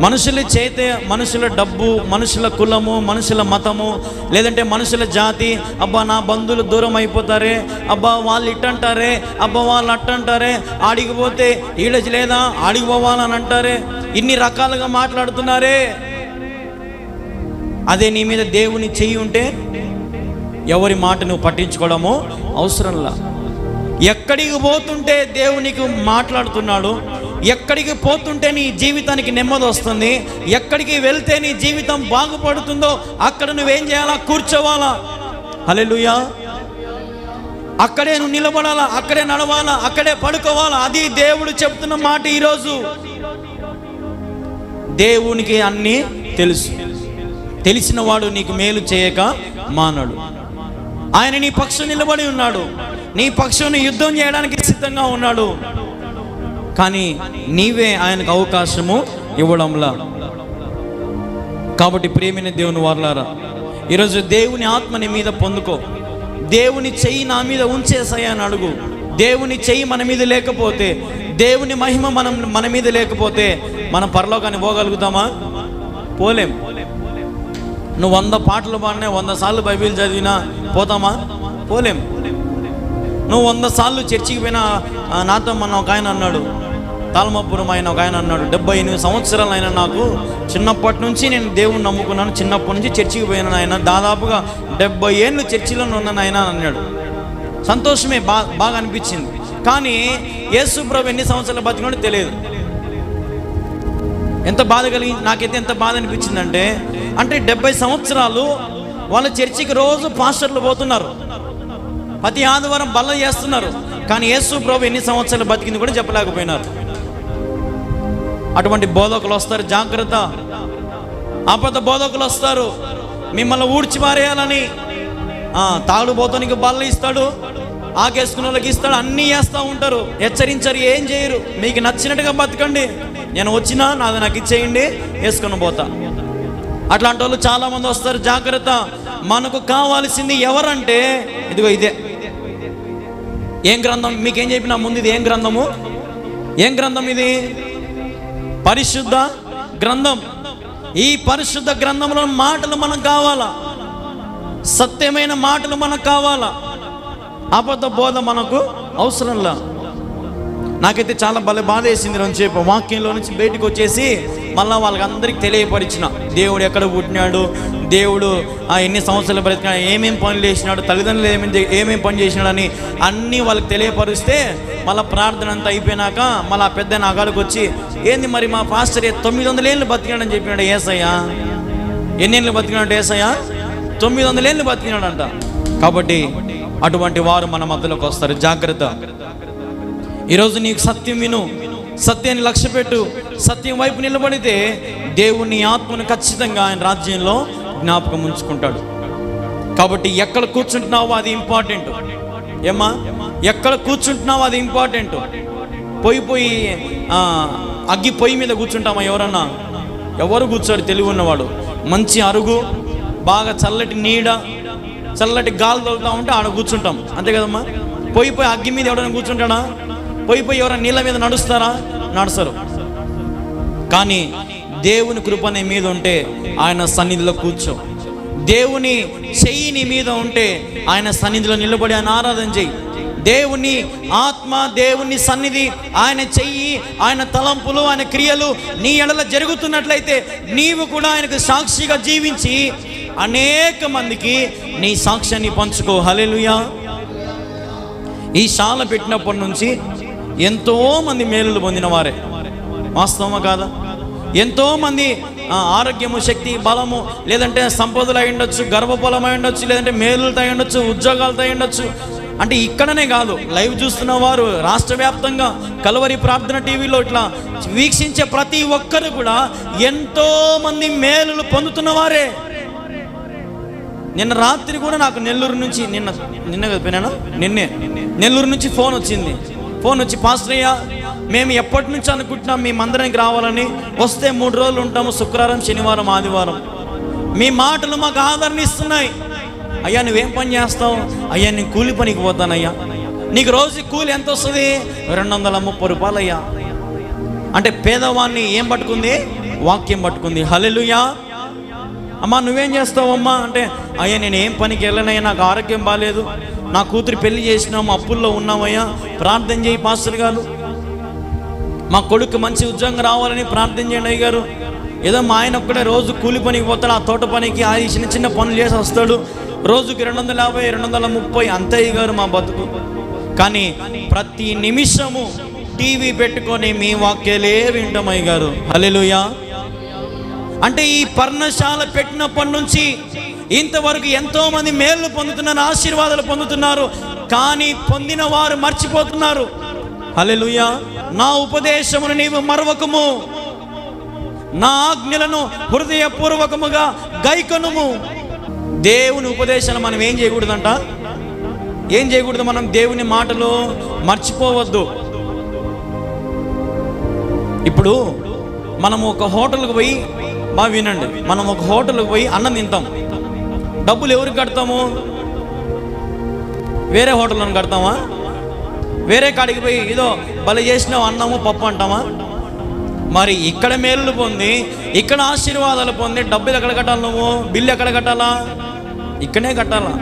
మనుషుల చేతే, మనుషుల డబ్బు, మనుషుల కులము, మనుషుల మతము, లేదంటే మనుషుల జాతి, అబ్బా నా బంధువులు దూరం అయిపోతారే, అబ్బా వాళ్ళు ఇట్టంటారే, అబ్బా వాళ్ళు అట్టంటారే, ఆడిగిపోతే ఈడజ్ లేదా ఆడిగిపోవాలని అంటారే, ఇన్ని రకాలుగా మాట్లాడుతున్నారే. అదే నీ మీద దేవుని చెయ్యి ఉంటే ఎవరి మాట నువ్వు పట్టించుకోవడమో అవసరంలా. ఎక్కడికి పోతుంటే దేవునికి మాట్లాడుతున్నాడు, ఎక్కడికి పోతుంటే నీ జీవితానికి నెమ్మది వస్తుంది, ఎక్కడికి వెళ్తే నీ జీవితం బాగుపడుతుందో అక్కడ నువ్వేం చేయాలా? కూర్చోవాలా. హల్లెలూయా. అక్కడే నువ్వు నిలబడాలా, అక్కడే నడవాలా, అక్కడే పడుకోవాలా. అది దేవుడు చెప్తున్న మాట. ఈరోజు దేవునికి అన్నీ తెలుసు. తెలిసిన వాడు నీకు మేలు చేయక మానడు. ఆయన నీ పక్షం నిలబడి ఉన్నాడు, నీ పక్షం యుద్ధం చేయడానికి సిద్ధంగా ఉన్నాడు. కానీ నీవే ఆయనకు అవకాశము ఇవ్వడంలా. కాబట్టి ప్రియమైన దేవుని వారలారా, ఈరోజు దేవుని ఆత్మ నీ మీద పొందుకో. దేవుని చెయ్యి నా మీద ఉంచేసాయి అని అడుగు. దేవుని చెయ్యి మన మీద లేకపోతే, దేవుని మహిమ మన మీద లేకపోతే మనం పరలోకాన్ని పోగలుగుతామా? పోలేం. నువ్వు 100 పాటలు పాడినా, 100 సార్లు బైబిల్ చదివినా పోతామా? పోలేం. నువ్వు 100 సార్లు చర్చికి పోయినా, నాతో మన ఒక ఆయన అన్నాడు, తాళమపురం ఆయన ఒక ఆయన అన్నాడు, 78 సంవత్సరాలు అయినా నాకు, చిన్నప్పటి నుంచి నేను దేవుణ్ణి నమ్ముకున్నాను, చిన్నప్పటి నుంచి చర్చికి పోయినాను ఆయన, దాదాపుగా 70 ఏళ్ళు చర్చిలోనే ఉన్నాను ఆయన అన్నాడు. సంతోషమే, బాగా అనిపించింది. కానీ యేసు ప్రభు ఎన్ని సంవత్సరాలు బతికినాడో తెలియదు. ఎంత బాధ కలిగింది నాకైతే. ఎంత బాధ అనిపించిందంటే, అంటే 70 సంవత్సరాలు వాళ్ళ చర్చికి రోజు పాస్టర్లు పోతున్నారు, ప్రతి ఆదివారం బల్ల చేస్తున్నారు, కానీ యేసు ప్రభు ఎన్ని సంవత్సరాలు బతికింది కూడా చెప్పలేకపోయినారు. అటువంటి బోధకులు వస్తారు, జాగ్రత్త. ఆపద బోధకులు వస్తారు, మిమ్మల్ని ఊడ్చి పారేయాలని. తాగుడుబోతానికి బల్ల ఇస్తాడు, ఆకేసుకున్న వాళ్ళకి ఇస్తాడు, అన్నీ చేస్తూ ఉంటారు, హెచ్చరించరు, ఏం చేయరు. మీకు నచ్చినట్టుగా బతకండి, నేను వచ్చినా నాది నాకు ఇచ్చేయండి, వేసుకొని పోతా. అట్లాంటి వాళ్ళు చాలామంది వస్తారు. జాగ్రత్త. మనకు కావాల్సింది ఎవరంటే ఇదిగో ఇదే. ఏం గ్రంథం? మీకేం చెప్పినా ముందు, ఇది ఏం గ్రంథము? ఏం గ్రంథం ఇది? పరిశుద్ధ గ్రంథం. ఈ పరిశుద్ధ గ్రంథంలో మాటలు మనకు కావాలా, సత్యమైన మాటలు మనకు కావాలా. అబద్ధ బోధ మనకు అవసరంలా. నాకైతే చాలా బాధ వేసింది. రోజుసేపు వాక్యంలో నుంచి బయటకు వచ్చేసి మళ్ళీ వాళ్ళకి అందరికీ తెలియపరిచిన, దేవుడు ఎక్కడ పుట్టినాడు, దేవుడు ఎన్ని సంవత్సరాలు బ్రతికినాడు, ఏమేమి పనులు చేసినాడు, తల్లిదండ్రులు ఏమేమి పని చేసినాడు అని అన్నీ వాళ్ళకి తెలియపరిస్తే, మళ్ళీ ప్రార్థన అంతా అయిపోయినాక మళ్ళీ ఆ పెద్ద నాగాడికి వచ్చి, ఏంది మరి మా పాస్టర్ 900 ఏళ్ళు బతికినాడని చెప్పినాడు యేసయ్య. ఎన్ని ఏళ్ళు బతికినాడు యేసయ్య? 900 ఏళ్ళు బతికినాడంట. కాబట్టి అటువంటి వారు మన మధ్యలోకి వస్తారు. జాగ్రత్త. ఈరోజు నీకు సత్యం విను, సత్యాన్ని లక్ష్య పెట్టు, సత్యం వైపు నిలబడితే దేవుని ఆత్మను ఖచ్చితంగా ఆయన రాజ్యంలో జ్ఞాపకం ఉంచుకుంటాడు. కాబట్టి ఎక్కడ కూర్చుంటున్నావో అది ఇంపార్టెంట్. ఏమ్మా, ఎక్కడ కూర్చుంటున్నావో అది ఇంపార్టెంట్. పోయి అగ్గి పొయ్యి మీద కూర్చుంటామా? ఎవరన్నా? ఎవరు కూర్చోడు తెలివి ఉన్నవాడు. మంచి అరుగు, బాగా చల్లటి నీడ, చల్లటి గాలి తగులుతూ ఉంటే ఆడ కూర్చుంటాం, అంతే కదమ్మా. పోయి అగ్గి మీద ఎవరైనా కూర్చుంటాడా? పోయి ఎవరైనా నీళ్ళ మీద నడుస్తారా? నడుస్తారు. కానీ దేవుని కృప నీ మీద ఉంటే ఆయన సన్నిధిలో కూర్చో. దేవుని చెయ్యి నీ మీద ఉంటే ఆయన సన్నిధిలో నిలబడి ఆయన ఆరాధన చెయ్యి. దేవుని ఆత్మ, దేవుని సన్నిధి, ఆయన చెయ్యి, ఆయన తలంపులు, ఆయన క్రియలు నీ ఎడల జరుగుతున్నట్లయితే నీవు కూడా ఆయనకు సాక్షిగా జీవించి అనేక మందికి నీ సాక్ష్యాన్ని పంచుకో. హల్లెలూయా. ఈ శాల పెట్టినప్పటి నుంచి ఎంతోమంది మేలులు పొందిన వారే, వాస్తవమా కాదా? ఎంతోమంది ఆరోగ్యము, శక్తి, బలము, లేదంటే సంపదలు అయి ఉండొచ్చు, గర్భఫలం అయి ఉండొచ్చు, లేదంటే మేలులతో అయి ఉండొచ్చు, ఉద్యోగాలతో అయి ఉండొచ్చు. అంటే ఇక్కడనే కాదు, లైవ్ చూస్తున్న వారు రాష్ట్ర వ్యాప్తంగా కల్వరి ప్రార్థన టీవీలో ఇట్లా వీక్షించే ప్రతి ఒక్కరు కూడా ఎంతోమంది మేలులు పొందుతున్న వారే. నిన్న రాత్రి కూడా నాకు నెల్లూరు నుంచి, నిన్నే నెల్లూరు నుంచి ఫోన్ వచ్చి, పాస్టర్ అయ్యా, మేము ఎప్పటి నుంచి అనుకుంటున్నాం మీ మందిరానికి రావాలని, వస్తే 3 రోజులు ఉంటాము, శుక్రవారం, శనివారం, ఆదివారం. మీ మాటలు మాకు ఆదరణ ఇస్తున్నాయి. అయ్యా నువ్వేం పని చేస్తావు? అయ్యా నేను కూలి పనికి పోతానయ్యా. నీకు రోజు కూలి ఎంత వస్తుంది? 230 రూపాయలు అయ్యా. అంటే పేదవాడిని ఏం పట్టుకుంది? వాక్యం పట్టుకుంది. హల్లెలూయా. అమ్మా నువ్వేం చేస్తావమ్మా అంటే, అయ్యా నేను ఏం పనికి వెళ్ళనయ్యా, నాకు ఆరోగ్యం బాగాలేదు, నా కూతురు పెళ్లి చేసినాము, అప్పుల్లో ఉన్నామయ్యా, ప్రార్థన చేయి పాస్టర్ గారు, మా కొడుకు మంచి ఉద్యోగం రావాలని ప్రార్థన చేయండి అయ్య గారు. ఏదో మా ఆయన ఒక్కడే రోజు కూలి పనికి పోతాడు, ఆ తోట పనికి, ఆ చిన్న చిన్న పనులు చేసి వస్తాడు, రోజుకి 250 230 అంతే అయ్య గారు మా బతుకు. కానీ ప్రతి నిమిషము టీవీ పెట్టుకొని మీ వాక్యాలే వింటాం అయ్య గారు. హల్లెలూయా. అంటే ఈ పర్ణశాల పెట్టినప్పటి నుంచి ఇంతవరకు ఎంతో మంది మేలు పొందుతున్నారు, ఆశీర్వాదాలు పొందుతున్నారు. కానీ పొందిన వారు మర్చిపోతున్నారు. హల్లెలూయా. నా ఉపదేశమును నీవు మరవకము, నా ఆజ్ఞలను హృదయపూర్వకముగా గైకొనుము. దేవుని ఉపదేశాలు మనం ఏం చేయకూడదంట, ఏం చేయకూడదు, మనం దేవుని మాటలు మర్చిపోవద్దు. ఇప్పుడు మనం ఒక హోటల్కి పోయి, బాగా వినండి, మనం ఒక హోటల్కి పోయి అన్నం తింటాం, డబ్బులు ఎవరికి కడతాము? వేరే హోటల్లో కడతామా? వేరే కాడికి పోయి ఏదో బలి చేసినావు అన్నము పప్పు అంటామా? మరి ఇక్కడ మేలు పొంది, ఇక్కడ ఆశీర్వాదాలు పొంది డబ్బులు ఎక్కడ కట్టాలి? నువ్వు బిల్లు ఎక్కడ కట్టాలా? ఇక్కడే కట్టాలా?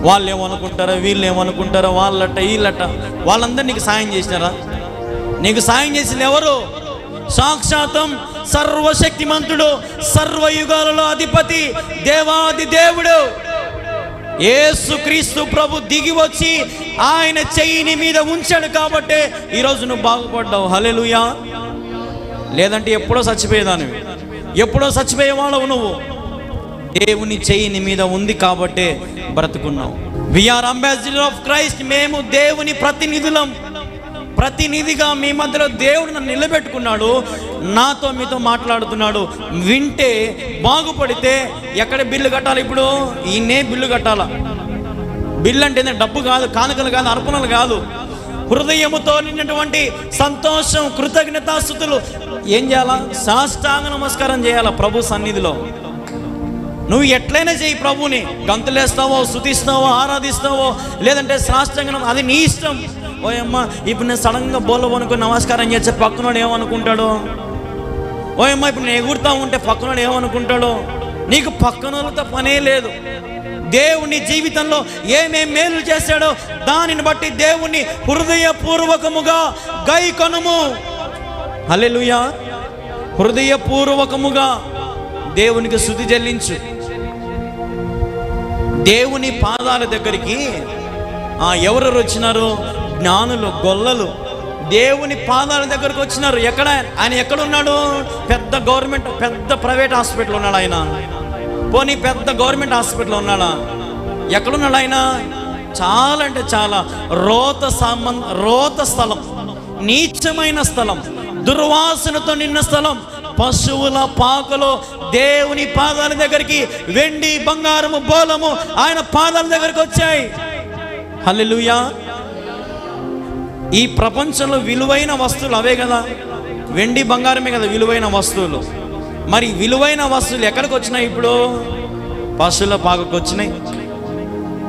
వాళ్ళు ఏమనుకుంటారో, వీళ్ళు ఏమనుకుంటారో, వాళ్ళట వీళ్ళట, వాళ్ళందరూ నీకు సాయం చేసినారా? నీకు సాయం చేసింది ఎవరు? సాక్షాత్తం సర్వశక్తిమంతుడు, సర్వయుగాలలో అధిపతి, దేవాది దేవుడు యేసుక్రీస్తు ప్రభు దిగి వచ్చి ఆయన చెయ్యిని మీద ఉంచాడు కాబట్టి ఈరోజు నువ్వు బాగుపడ్డావు. హల్లెలూయా. లేదంటే ఎప్పుడో చచ్చిపోయేదానివి, ఎప్పుడో చచ్చిపోయేవాళ్ళవు. నువ్వు దేవుని చెయ్యిని మీద ఉంది కాబట్టే బ్రతుకున్నావు. We are ambassador of Christ. మేము దేవుని ప్రతినిధులం. ప్రతినిధిగా మీ మధ్యలో దేవుడు నన్ను నిలబెట్టుకున్నాడు, నాతో మీతో మాట్లాడుతున్నాడు. వింటే బాగుపడితే ఎక్కడ బిల్లు కట్టాలి? ఇప్పుడు ఈయనే బిల్లు కట్టాలా. బిల్లు అంటే డబ్బు కాదు, కానుకలు కాదు, అర్పణలు కాదు, హృదయముతో నిన్నటువంటి సంతోషం, కృతజ్ఞతాస్తుతులు ఏం చేయాలా? సాష్టాంగ నమస్కారం చేయాలా ప్రభు సన్నిధిలో. నువ్వు ఎట్లయినా చేయి ప్రభుని, గంతులేస్తావో, స్తుతిస్తావో, ఆరాధిస్తావో, లేదంటే సాష్టాంగం, అది నీ ఇష్టం. ఓయమ్మ ఇప్పుడు నేను సడన్గా బోల్లో కొనుక్కొని నమస్కారం చేస్తే పక్కనోడు ఏమనుకుంటాడు? ఓయమ్మ ఇప్పుడు నేను ఎగురుతా ఉంటే పక్కనోడు ఏమనుకుంటాడు? నీకు పక్కనోళ్ళతో పనే లేదు. దేవుని జీవితంలో ఏమేం మేలు చేశాడో దానిని బట్టి దేవుని హృదయపూర్వకముగా గైకొనుము. హల్లెలూయా. హృదయపూర్వకముగా దేవునికి స్తుతి చెల్లించు. దేవుని పాదాల దగ్గరికి ఎవరెవరు వచ్చినారు? జ్ఞానులు, గొల్లలు దేవుని పాదాల దగ్గరకు వచ్చినారు. ఎక్కడ ఆయన ఎక్కడున్నాడు? పెద్ద గవర్నమెంట్, పెద్ద ప్రైవేట్ హాస్పిటల్ ఉన్నాడు ఆయన. పోనీ పెద్ద గవర్నమెంట్ హాస్పిటల్ ఉన్నాడా? ఎక్కడున్నాడు ఆయన? చాలా అంటే చాలా రోత స్థలం, నీచమైన స్థలం, దుర్వాసనతో నిన్న స్థలం, పశువుల పాకలో దేవుని పాదాల దగ్గరికి వెండి, బంగారము, బోలము ఆయన పాదాల దగ్గరికి వచ్చాయి. హల్లెలూయా. ఈ ప్రపంచంలో విలువైన వస్తువులు అవే కదా, వెండి బంగారమే కదా విలువైన వస్తువులు. మరి విలువైన వస్తువులు ఎక్కడికి వచ్చినాయి? ఇప్పుడు పశువుల పాకకు వచ్చినాయి.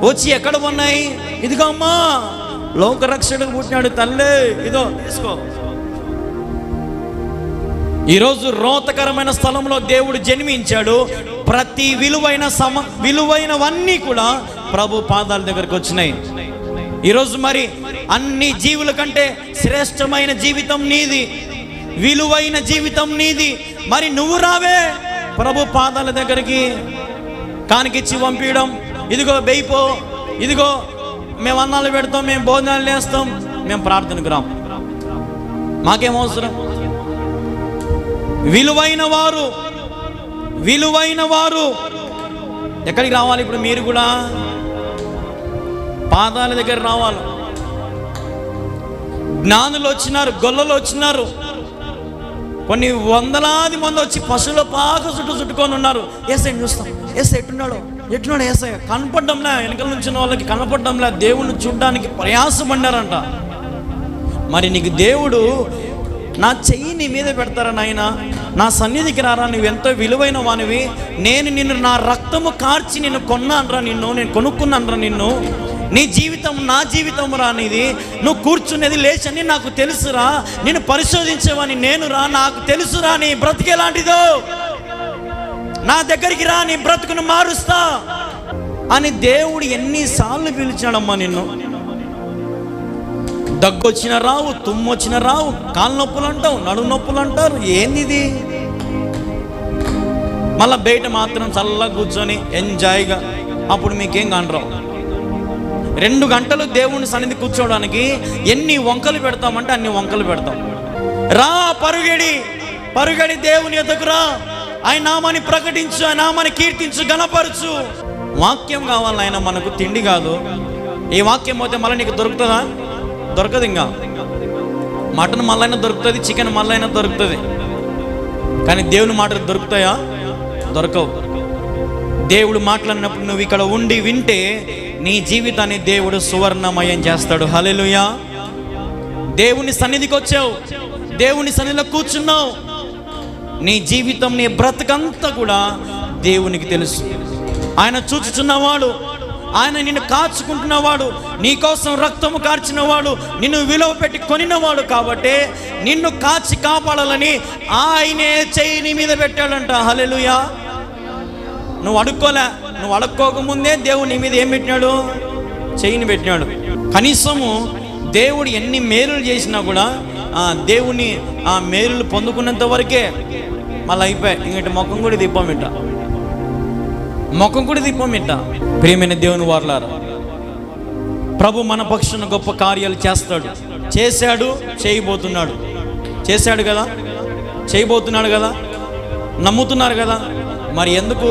వచ్చి ఎక్కడ ఉన్నాయి? ఇదిగో అమ్మా, లోకరక్షకుడు పుట్టినాడు తల్లే, ఇదో తీసుకో. ఈరోజు రోతకరమైన స్థలంలో దేవుడు జన్మించాడు. ప్రతి విలువైనవన్నీ కూడా ప్రభు పాదాల దగ్గరకు వచ్చినాయి. ఈరోజు మరి అన్ని జీవుల కంటే శ్రేష్టమైన జీవితం నీది, విలువైన జీవితం నీది. మరి నువ్వు రావే ప్రభు పాదాల దగ్గరికి. కానికిచ్చి పంపించడం, ఇదిగో బెయిపో, ఇదిగో మేము అన్నాలు పెడతాం, మేము భోజనాలు చేస్తాం, మేము ప్రార్థనకు రాం, మాకేం అవసరం? విలువైన వారు ఎక్కడికి రావాలి? ఇప్పుడు మీరు కూడా పాదాల దగ్గర రావాలి. జ్ఞానులు వచ్చినారు, గొల్లలు వచ్చినారు, కొన్ని వందలాది మంది వచ్చి పశువుల పాక చుట్టుకొని ఉన్నారు. ఏసైని చూస్తాం, ఏసై ఎట్టున్నాడు ఏసై కనపడ్డంలే, వెనకల నుంచి వాళ్ళకి కనపడ్డంలే, దేవుణ్ణి చూడడానికి ప్రయాసపడ్డారంట. మరి నీకు దేవుడు నా చెయ్యి నీ మీద పెడతారా నాయన, నా సన్నిధికి రారా, నువ్వు ఎంతో విలువైన వానివి, నేను నిన్ను నా రక్తము కార్చి నిన్ను కొన్నానరా, నేను కొనుక్కున్నానరా నిన్ను, నీ జీవితం నా జీవితం రా నీది. నువ్వు కూర్చునేది లేచని నాకు తెలుసురా, నేను పరిశోధించేవాని నేను రా, నాకు తెలుసురా నీ బ్రతికేలాంటిదో, నా దగ్గరికి రా, నీ బ్రతుకును మారుస్తా అని దేవుడు ఎన్నిసార్లు పిలిచాడమ్మా నిన్ను. దగ్గొచ్చిన రావు, తుమ్మొచ్చిన రావు, కాళ్ళ నొప్పులు అంటావు, నడుము నొప్పులు అంటారు, ఏంది ఇది? మళ్ళీ బయట మాత్రం చల్లగా కూర్చొని ఎంజాయ్గా, అప్పుడు మీకేం కానరావు. 2 గంటలు దేవుని సన్నిధి కూర్చోవడానికి ఎన్ని వంకలు పెడతామంటే అన్ని వంకలు పెడతాం. రా, పరుగడి దేవుని ఎదుకు రా, ఆయన నామాన్ని ప్రకటించు, ఆయన నామాన్ని కీర్తించు, గణపరచు. వాక్యం కావాలి ఆయన, మనకు తిండి కాదు. ఈ వాక్యం పోతే మళ్ళీ నీకు దొరుకుతుందా? దొరకదు. ఇంకా మటన్ మళ్ళైనా దొరుకుతుంది, చికెన్ మళ్ళైనా దొరుకుతుంది, కానీ దేవుని మాటలు దొరుకుతాయా? దొరకవు. దేవుడు మాట్లాడినప్పుడు నువ్వు ఇక్కడ ఉండి వింటే నీ జీవితాన్ని దేవుడు సువర్ణమయం చేస్తాడు. హల్లెలూయా. దేవుని సన్నిధికి వచ్చావు, దేవుని సన్నిధిలో కూర్చున్నావు, నీ జీవితం, నీ బ్రతుకంతా కూడా దేవునికి తెలుసు. ఆయన చూచుచున్నవాడు, ఆయన నిన్ను కాచుకుంటున్నవాడు, నీ కోసం రక్తము కార్చినవాడు, నిన్ను విలువ పెట్టి కొనినవాడు. కాబట్టి నిన్ను కాచి కాపాడాలని ఆయనే చెయ్యి నీ మీద పెట్టాడంట. హల్లెలూయా. నువ్వు అడుక్కోకముందే దేవుడు నీ మీద ఏం పెట్టినాడు? చెయ్యిని పెట్టినాడు. కనీసము దేవుడు ఎన్ని మేలులు చేసినా కూడా దేవుని ఆ మేలులు పొందుకున్నంత వరకే, మళ్ళీ అయిపోయాయి. ఇంకటి ముఖం కూడా దీపం ఇట్ట. ప్రియమైన దేవుని వారలారా, ప్రభు మన పక్షాన గొప్ప కార్యాలు చేస్తాడు, చేశాడు, చేయబోతున్నాడు. చేశాడు కదా, చేయబోతున్నాడు కదా, నమ్ముతున్నారు కదా. మరి ఎందుకు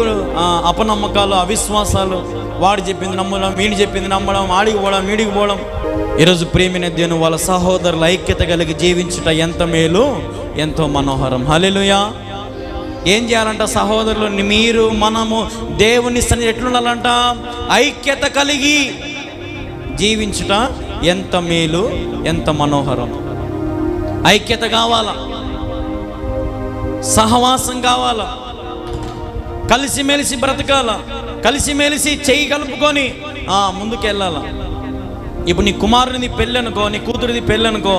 అపనమ్మకాలు, అవిశ్వాసాలు? వాడు చెప్పింది నమ్మడం, వీడి చెప్పింది నమ్మడం, ఆడికి పోవడం, వీడికి పోవడం. ఈరోజు ప్రియమైన దేవుని వాళ్ళ సహోదరుల ఐక్యత కలిగి జీవించుట ఎంత మేలు, ఎంతో మనోహరం. హల్లెలూయా. ఏం చేయాలంట సహోదరులు? మీరు మనము దేవుని సన్నిధి ఎట్లుండాలంట? ఐక్యత కలిగి జీవించుట ఎంత మేలు, ఎంత మనోహరం. ఐక్యత కావాలా, సహవాసం కావాలా, కలిసిమెలిసి బ్రతకాల, కలిసిమెలిసి చెయ్యి కలుపుకొని ముందుకెళ్ళాల. ఇప్పుడు నీ కుమారుడిది పెళ్ళి అనుకో, నీ కూతురిది పెళ్ళి అనుకో,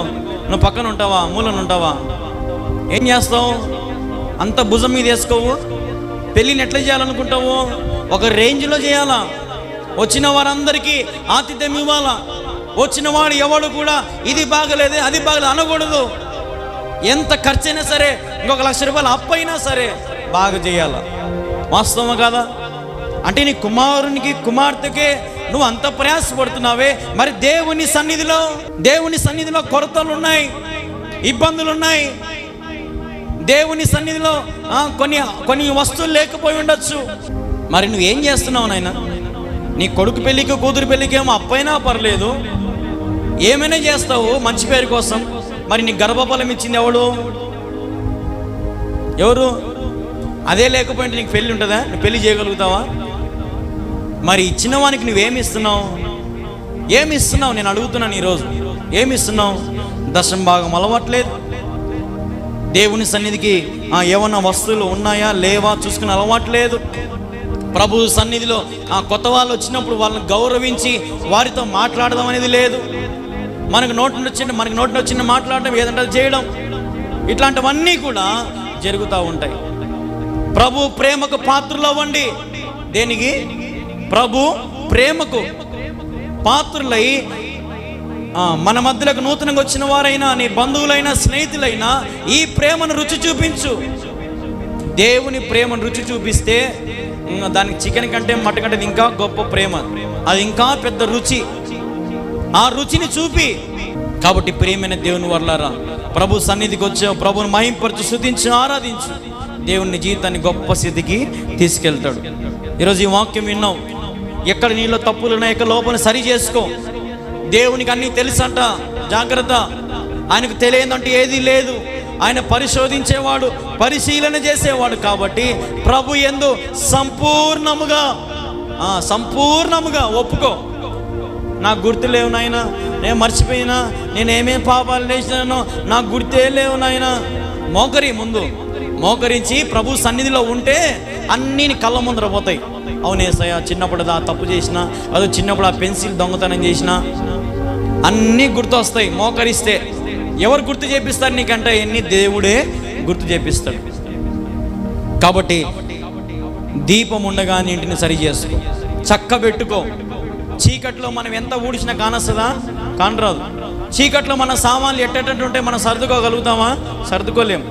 నువ్వు పక్కన ఉంటావా? మూలను ఉంటావా? ఏం చేస్తావు? అంత భుజం మీద వేసుకోవు. పెళ్ళిని ఎట్లా చేయాలనుకుంటావు? ఒక రేంజ్లో చేయాలా. వచ్చిన వారందరికీ ఆతిథ్యం ఇవ్వాలా. వచ్చిన వాడు ఎవడు కూడా ఇది బాగలేదే, అది బాగలేదు అనకూడదు. ఎంత ఖర్చైనా సరే, ఇంకొక ₹1,00,000 అప్పైనా సరే బాగా చేయాలా. వాస్తవం కదా? అంటే నీ కుమారునికి, కుమార్తెకే నువ్వు అంత ప్రయాసపడుతున్నావే, మరి దేవుని సన్నిధిలో కొరతలు ఉన్నాయి, ఇబ్బందులు ఉన్నాయి. దేవుని సన్నిధిలో కొన్ని వస్తువులు లేకపోయి ఉండొచ్చు. మరి నువ్వేం చేస్తున్నావు నాయన? నీ కొడుకు పెళ్ళికి, కూతురు పెళ్ళికి ఏమో అప్పైనా పర్లేదు, ఏమైనా చేస్తావు మంచి పేరు కోసం. మరి నీ గర్భఫలం ఇచ్చింది ఎవరు? అదే లేకపోయింటే నీకు పెళ్ళి ఉంటుందా? నువ్వు పెళ్ళి చేయగలుగుతావా? మరి ఇచ్చిన వానికి నువ్వేమిస్తున్నావు? ఏమిస్తున్నావు? నేను అడుగుతున్నాను ఈరోజు, ఏమిస్తున్నావు? దశంభాగం అలవాట్లేదు. దేవుని సన్నిధికి ఏమన్నా వస్తువులు ఉన్నాయా లేవా చూసుకుని అలవాట్లేదు. ప్రభు సన్నిధిలో కొత్త వాళ్ళు వచ్చినప్పుడు వాళ్ళని గౌరవించి వారితో మాట్లాడడం అనేది లేదు. మనకు నోటి వచ్చిన మాట్లాడడం, ఏదంటే చేయడం, ఇట్లాంటివన్నీ కూడా జరుగుతూ ఉంటాయి. ప్రభు ప్రేమకు పాత్రలు అవ్వండి. దేనికి? ప్రభు ప్రేమకు పాత్రులై మన మధ్యలోకి నూతనంగా వచ్చిన వారైనా, నీ బంధువులైనా, స్నేహితులైనా ఈ ప్రేమను రుచి చూపించు. దేవుని ప్రేమను రుచి చూపిస్తే దానికి చికెన్ కంటే మటన్ కంటే ఇంకా గొప్ప ప్రేమ, అది ఇంకా పెద్ద రుచి. ఆ రుచిని చూపి. కాబట్టి ప్రియమైన దేవుని వర్లారా, ప్రభు సన్నిధికి వచ్చావు, ప్రభుని మహింపరచు, స్తుతించు, ఆరాధించు. దేవుని జీవితాన్ని గొప్ప స్థితికి తీసుకెళ్తాడు. ఈరోజు ఈ వాక్యం విన్నావు. ఎక్కడ నీలో తప్పులు ఉన్నాయి, ఎక్కడ లోపల సరి చేసుకో. దేవునికి అన్నీ తెలుసంట, జాగ్రత్త. ఆయనకు తెలియదంటే ఏదీ లేదు. ఆయన పరిశోధించేవాడు, పరిశీలన చేసేవాడు. కాబట్టి ప్రభు యందు సంపూర్ణముగా ఒప్పుకో. నాకు గుర్తు లేవు నాయన, నేను మర్చిపోయినా, నేను ఏమేం పాపాలు చేసినానో నాకు గుర్తే లేవు నాయన. మోకరి ముందు మోకరించి ప్రభు సన్నిధిలో ఉంటే అన్నీ కళ్ళ ముందర పోతాయి. అవునేసయ్య, చిన్నప్పుడు ఆ తప్పు చేసిన, అదో చిన్నప్పుడు ఆ పెన్సిల్ దొంగతనం చేసిన, అన్నీ గుర్తు వస్తాయి. మోకరిస్తే ఎవరు గుర్తు చేపిస్తారు నీకంటే? ఎన్ని దేవుడే గుర్తు చేపిస్తాడు. కాబట్టి దీపం ఉండగానే ఇంటిని సరి చేసుకో, చక్కబెట్టుకో. చీకట్లో మనం ఎంత ఊడిచినా కానొస్తుందా? కానరాదు. చీకట్లో మన సామాన్లు ఎట్టేటట్టుంటే మనం సర్దుకోగలుగుతామా? సర్దుకోలేం.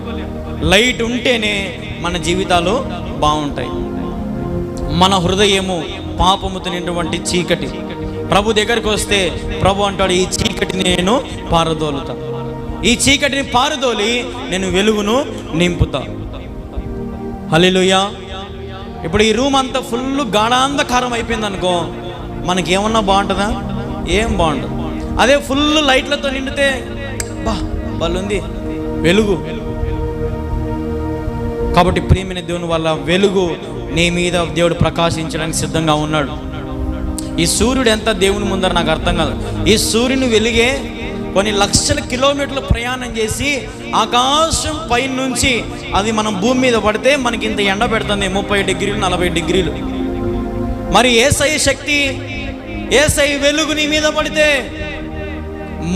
లైట్ ఉంటేనే మన జీవితాలు బాగుంటాయి. మన హృదయము పాపముతో నిండినటువంటి చీకటి. ప్రభు దగ్గరికి వస్తే ప్రభు అంటాడు, ఈ చీకటిని నేను పారదోలుతా, ఈ చీకటిని పారదోలి నేను వెలుగును నింపుతా. హల్లెలూయా. ఇప్పుడు ఈ రూమ్ అంతా ఫుల్ గాఢాంధకారం అయిపోయింది అనుకో, మనకి ఏమన్నా బాగుంటుందా? ఏం బాగుంటుంది. అదే ఫుల్ లైట్లతో నిండితే బలుంది వెలుగు. కాబట్టి ప్రియమైన దేవుని వల్ల వెలుగు నీ మీద దేవుడు ప్రకాశించడానికి సిద్ధంగా ఉన్నాడు. ఈ సూర్యుడు ఎంత దేవుని ముందర నాకు అర్థం కాదు. ఈ సూర్యుని వెలుగే కొన్ని లక్షల కిలోమీటర్లు ప్రయాణం చేసి ఆకాశం పైన నుంచి అది మనం భూమి మీద పడితే మనకి ఇంత ఎండ పెడుతుంది, 30 డిగ్రీలు 40 డిగ్రీలు. మరి యేసయ్య శక్తి, యేసయ్య వెలుగు నీ మీద పడితే,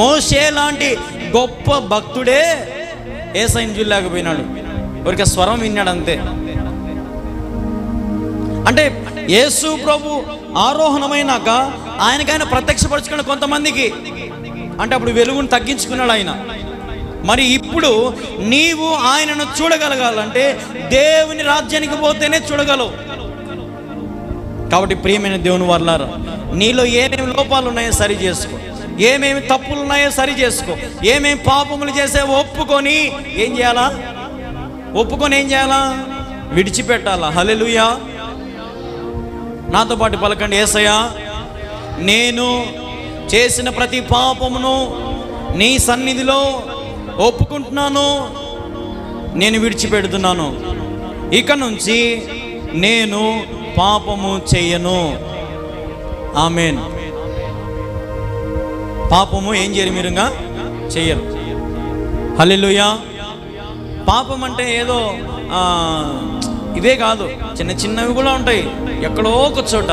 మోషే లాంటి గొప్ప భక్తుడే యేసయ్యని చూడలేకపోయినాడు, ఊరికే స్వరం విన్నాడు అంతే. అంటే యేసు ప్రభు ఆరోహణమైనాక ఆయనకైనా ప్రత్యక్షపరచుకున్న కొంతమందికి, అంటే అప్పుడు వెలుగును తగ్గించుకున్నాడు ఆయన. మరి ఇప్పుడు నీవు ఆయనను చూడగలగాలంటే దేవుని రాజ్యానికి పోతేనే చూడగలవు. కాబట్టి ప్రియమైన దేవుని వారలారా, నీలో ఏమేమి లోపాలు ఉన్నాయో సరి చేసుకో, ఏమేమి తప్పులు ఉన్నాయో సరి చేసుకో, ఏమేమి పాపములు చేసే ఒప్పుకొని ఏం చేయాలా? ఒప్పుకొని ఏం చేయాలా? విడిచిపెట్టాలా. హల్లెలూయా. నాతో పాటు పలకండి, యేసయ్యా, నేను చేసిన ప్రతి పాపమును నీ సన్నిధిలో ఒప్పుకుంటున్నాను, నేను విడిచిపెడుతున్నాను. ఇక నుంచి నేను పాపము చెయ్యను. ఆమేన్. పాపము ఏం చేయరు, మీరుగా చెయ్యరు. హల్లెలూయా. పాపం అంటే ఏదో ఇవే కాదు, చిన్న చిన్నవి కూడా ఉంటాయి. ఎక్కడో ఒక చోట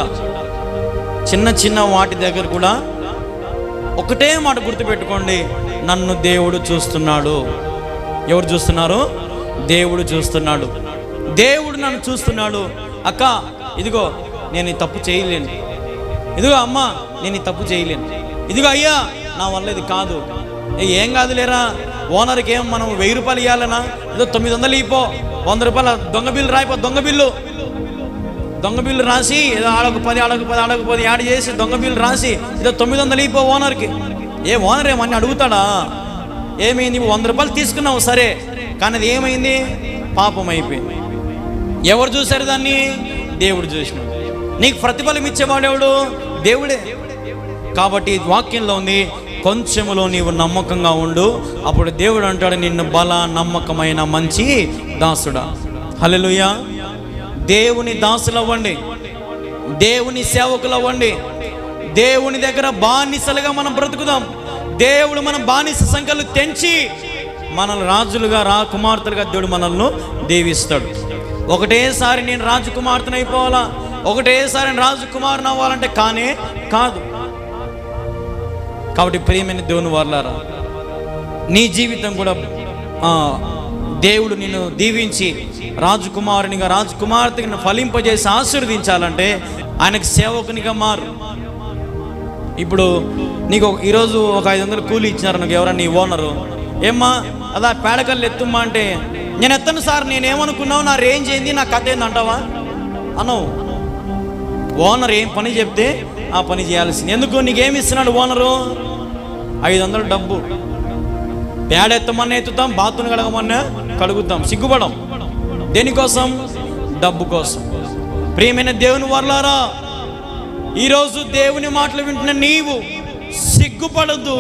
చిన్న చిన్న వాటి దగ్గర కూడా ఒకటే మాట గుర్తుపెట్టుకోండి, నన్ను దేవుడు చూస్తున్నాడు. ఎవరు చూస్తున్నారు? దేవుడు చూస్తున్నాడు. దేవుడు నన్ను చూస్తున్నాడు. అక్క, ఇదిగో నేను ఈ తప్పు చేయలేను. ఇదిగో అమ్మ, నేను ఈ తప్పు చేయలేను. ఇదిగో అయ్యా, నా వల్ల ఇది కాదు. ఏం కాదు లేరా, ఓనర్కి ఏం మనం 1000 రూపాయలు ఇవ్వాలనా? ఏదో 900 ఇపో, 100 రూపాయల దొంగ బిల్లు రాయిపో. దొంగ బిల్లు రాసి ఏదో ఆడకు 10 యాడ్ చేసి దొంగ బిల్లు రాసి ఏదో 900 ఇపో ఓనర్కి. ఓనర్ ఏమని అడుగుతాడా? ఏమైంది? 100 రూపాయలు తీసుకున్నావు సరే, కానీ అది ఏమైంది? పాపం అయిపోయింది. ఎవరు చూశారు దాన్ని? దేవుడు చూసినాడు. నీకు ప్రతిఫలం ఇచ్చేవాడు ఎవడు? దేవుడే. కాబట్టి వాక్యంలో ఉంది, కొంచెములో నీవు నమ్మకంగా ఉండు, అప్పుడు దేవుడు అంటాడు, నిన్ను బల నమ్మకమైన మంచి దాసుడా. హల్లెలూయా. దేవుని దాసులు అవ్వండి, దేవుని సేవకులు అవ్వండి, దేవుని దగ్గర బానిసలుగా మనం బ్రతుకుదాం. దేవుడు మన బానిస సంఖ్యలు తెంచి మనల్ని రాజులుగా కుమార్తెలుగా దేవుడు మనల్ని దీవిస్తాడు. ఒకటేసారి నేను రాజకుమార్తెను అయిపోవాలా, ఒకటేసారి రాజకుమారుని అవ్వాలంటే కానే కాదు. కాబట్టి ప్రియమైన దేవుని వారలారా, నీ జీవితం కూడా దేవుడు నిన్ను దీవించి రాజకుమారునిగా రాజకుమార్తెగా ఫలింపజేసి ఆశీర్వదించాలంటే ఆయనకు సేవకునిగా మారు. ఇప్పుడు నీకు ఈరోజు ఒక 500 కూలి ఇచ్చినారు నాకు ఎవరన్నా నీ ఓనరు, ఏమ్మా అదా పేడకల్లు ఎత్తుమ్మా అంటే, నేను ఎత్తను సార్, నేనేమనుకున్నావు, నా రేంజ్ ఏంది, నా కథ ఏంది అంటావా? అనవు. ఓనర్ ఏం పని చెప్తే ఆ పని చేయాల్సింది. ఎందుకు? నీకేమి ఇస్తున్నాడు ఓనరు? 500 డబ్బు. పేడ ఎత్తమన్నా ఎత్తుతాం, బాత్రూమ్ కడగమన్నా కడుగుతాం, సిగ్గుపడం. దేనికోసం? డబ్బు కోసం. ప్రియమైన దేవుని వర్లారా, ఈరోజు దేవుని మాటలు వింటున్న నీవు సిగ్గుపడద్దు,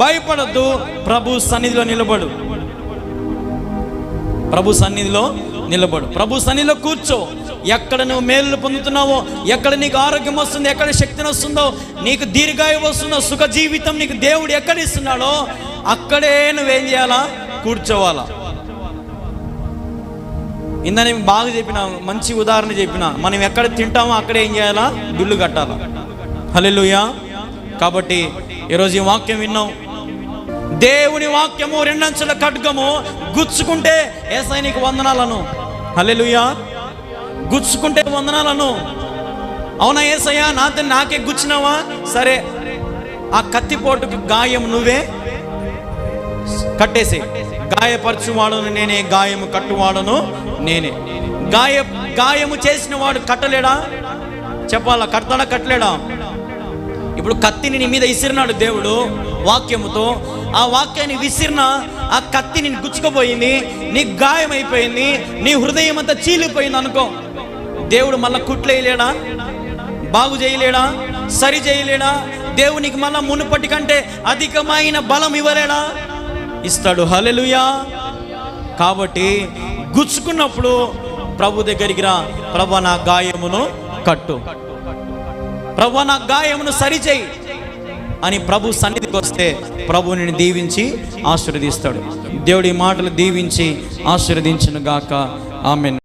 భయపడద్దు. ప్రభు సన్నిధిలో నిలబడు, ప్రభు సన్నిధిలో నిలబడు, ప్రభు సన్నిధిలో కూర్చో. ఎక్కడ నువ్వు మేలు పొందుతున్నావో, ఎక్కడ నీకు ఆరోగ్యం వస్తుందో, ఎక్కడ శక్తిని వస్తుందో, నీకు దీర్ఘాయు వస్తుందో, సుఖ జీవితం నీకు దేవుడు ఎక్కడ ఇస్తున్నాడో అక్కడే నువ్వేం చేయాలా? కూర్చోవాలా. ఇందని బాగా చెప్పిన, మంచి ఉదాహరణ చెప్పిన. మనం ఎక్కడ తింటామో అక్కడే ఏం చేయాలా? బిల్లు కట్టాలా. హల్లెలూయా. కాబట్టి ఈరోజు ఈ వాక్యం విన్నాం. దేవుని వాక్యము రెండంచుల ఖడ్గము, గుచ్చుకుంటే యేసయ్య నీకు వందనాలను. హల్లెలూయా. గుచ్చుకుంటే వందనాలను. అవునా యేసయ్య, నాకే గుచ్చినావా? సరే, ఆ కత్తిపోటుకు గాయం నువ్వే కట్టేసే. గాయపరచువాడును నేనే, గాయము కట్టువాడును నేనే. గాయము చేసిన వాడు కట్టలేడా? చెప్పాలా, కడతాడా కట్టలేడా? ఇప్పుడు కత్తిని నీ మీద విసిరినాడు దేవుడు వాక్యముతో. ఆ వాక్యాన్ని విసిరిన ఆ కత్తి నేను గుచ్చుకుపోయింది, నీకు గాయం అయిపోయింది, నీ హృదయం అంతా చీలిపోయింది అనుకో. దేవుడు మళ్ళా కుట్లేయలేడా? బాగు చేయలేడా? సరి చేయలేడా? దేవునికి మళ్ళా మునుపటి కంటే అధికమైన బలం ఇవ్వలేడా? ఇస్తాడు. హల్లెలూయా. కాబట్టి గుచ్చుకున్నప్పుడు ప్రభు దగ్గరికి రా. ప్రభు నా గాయమును కట్టు, ప్రభు నా గాయమును సరిచేయి అని ప్రభు సన్నిధికి వస్తే ప్రభు నిన్ను దీవించి ఆశీర్వదిస్తాడు. దేవుడి మాటలు దీవించి ఆశీర్వదించును గాక. ఆమేన్.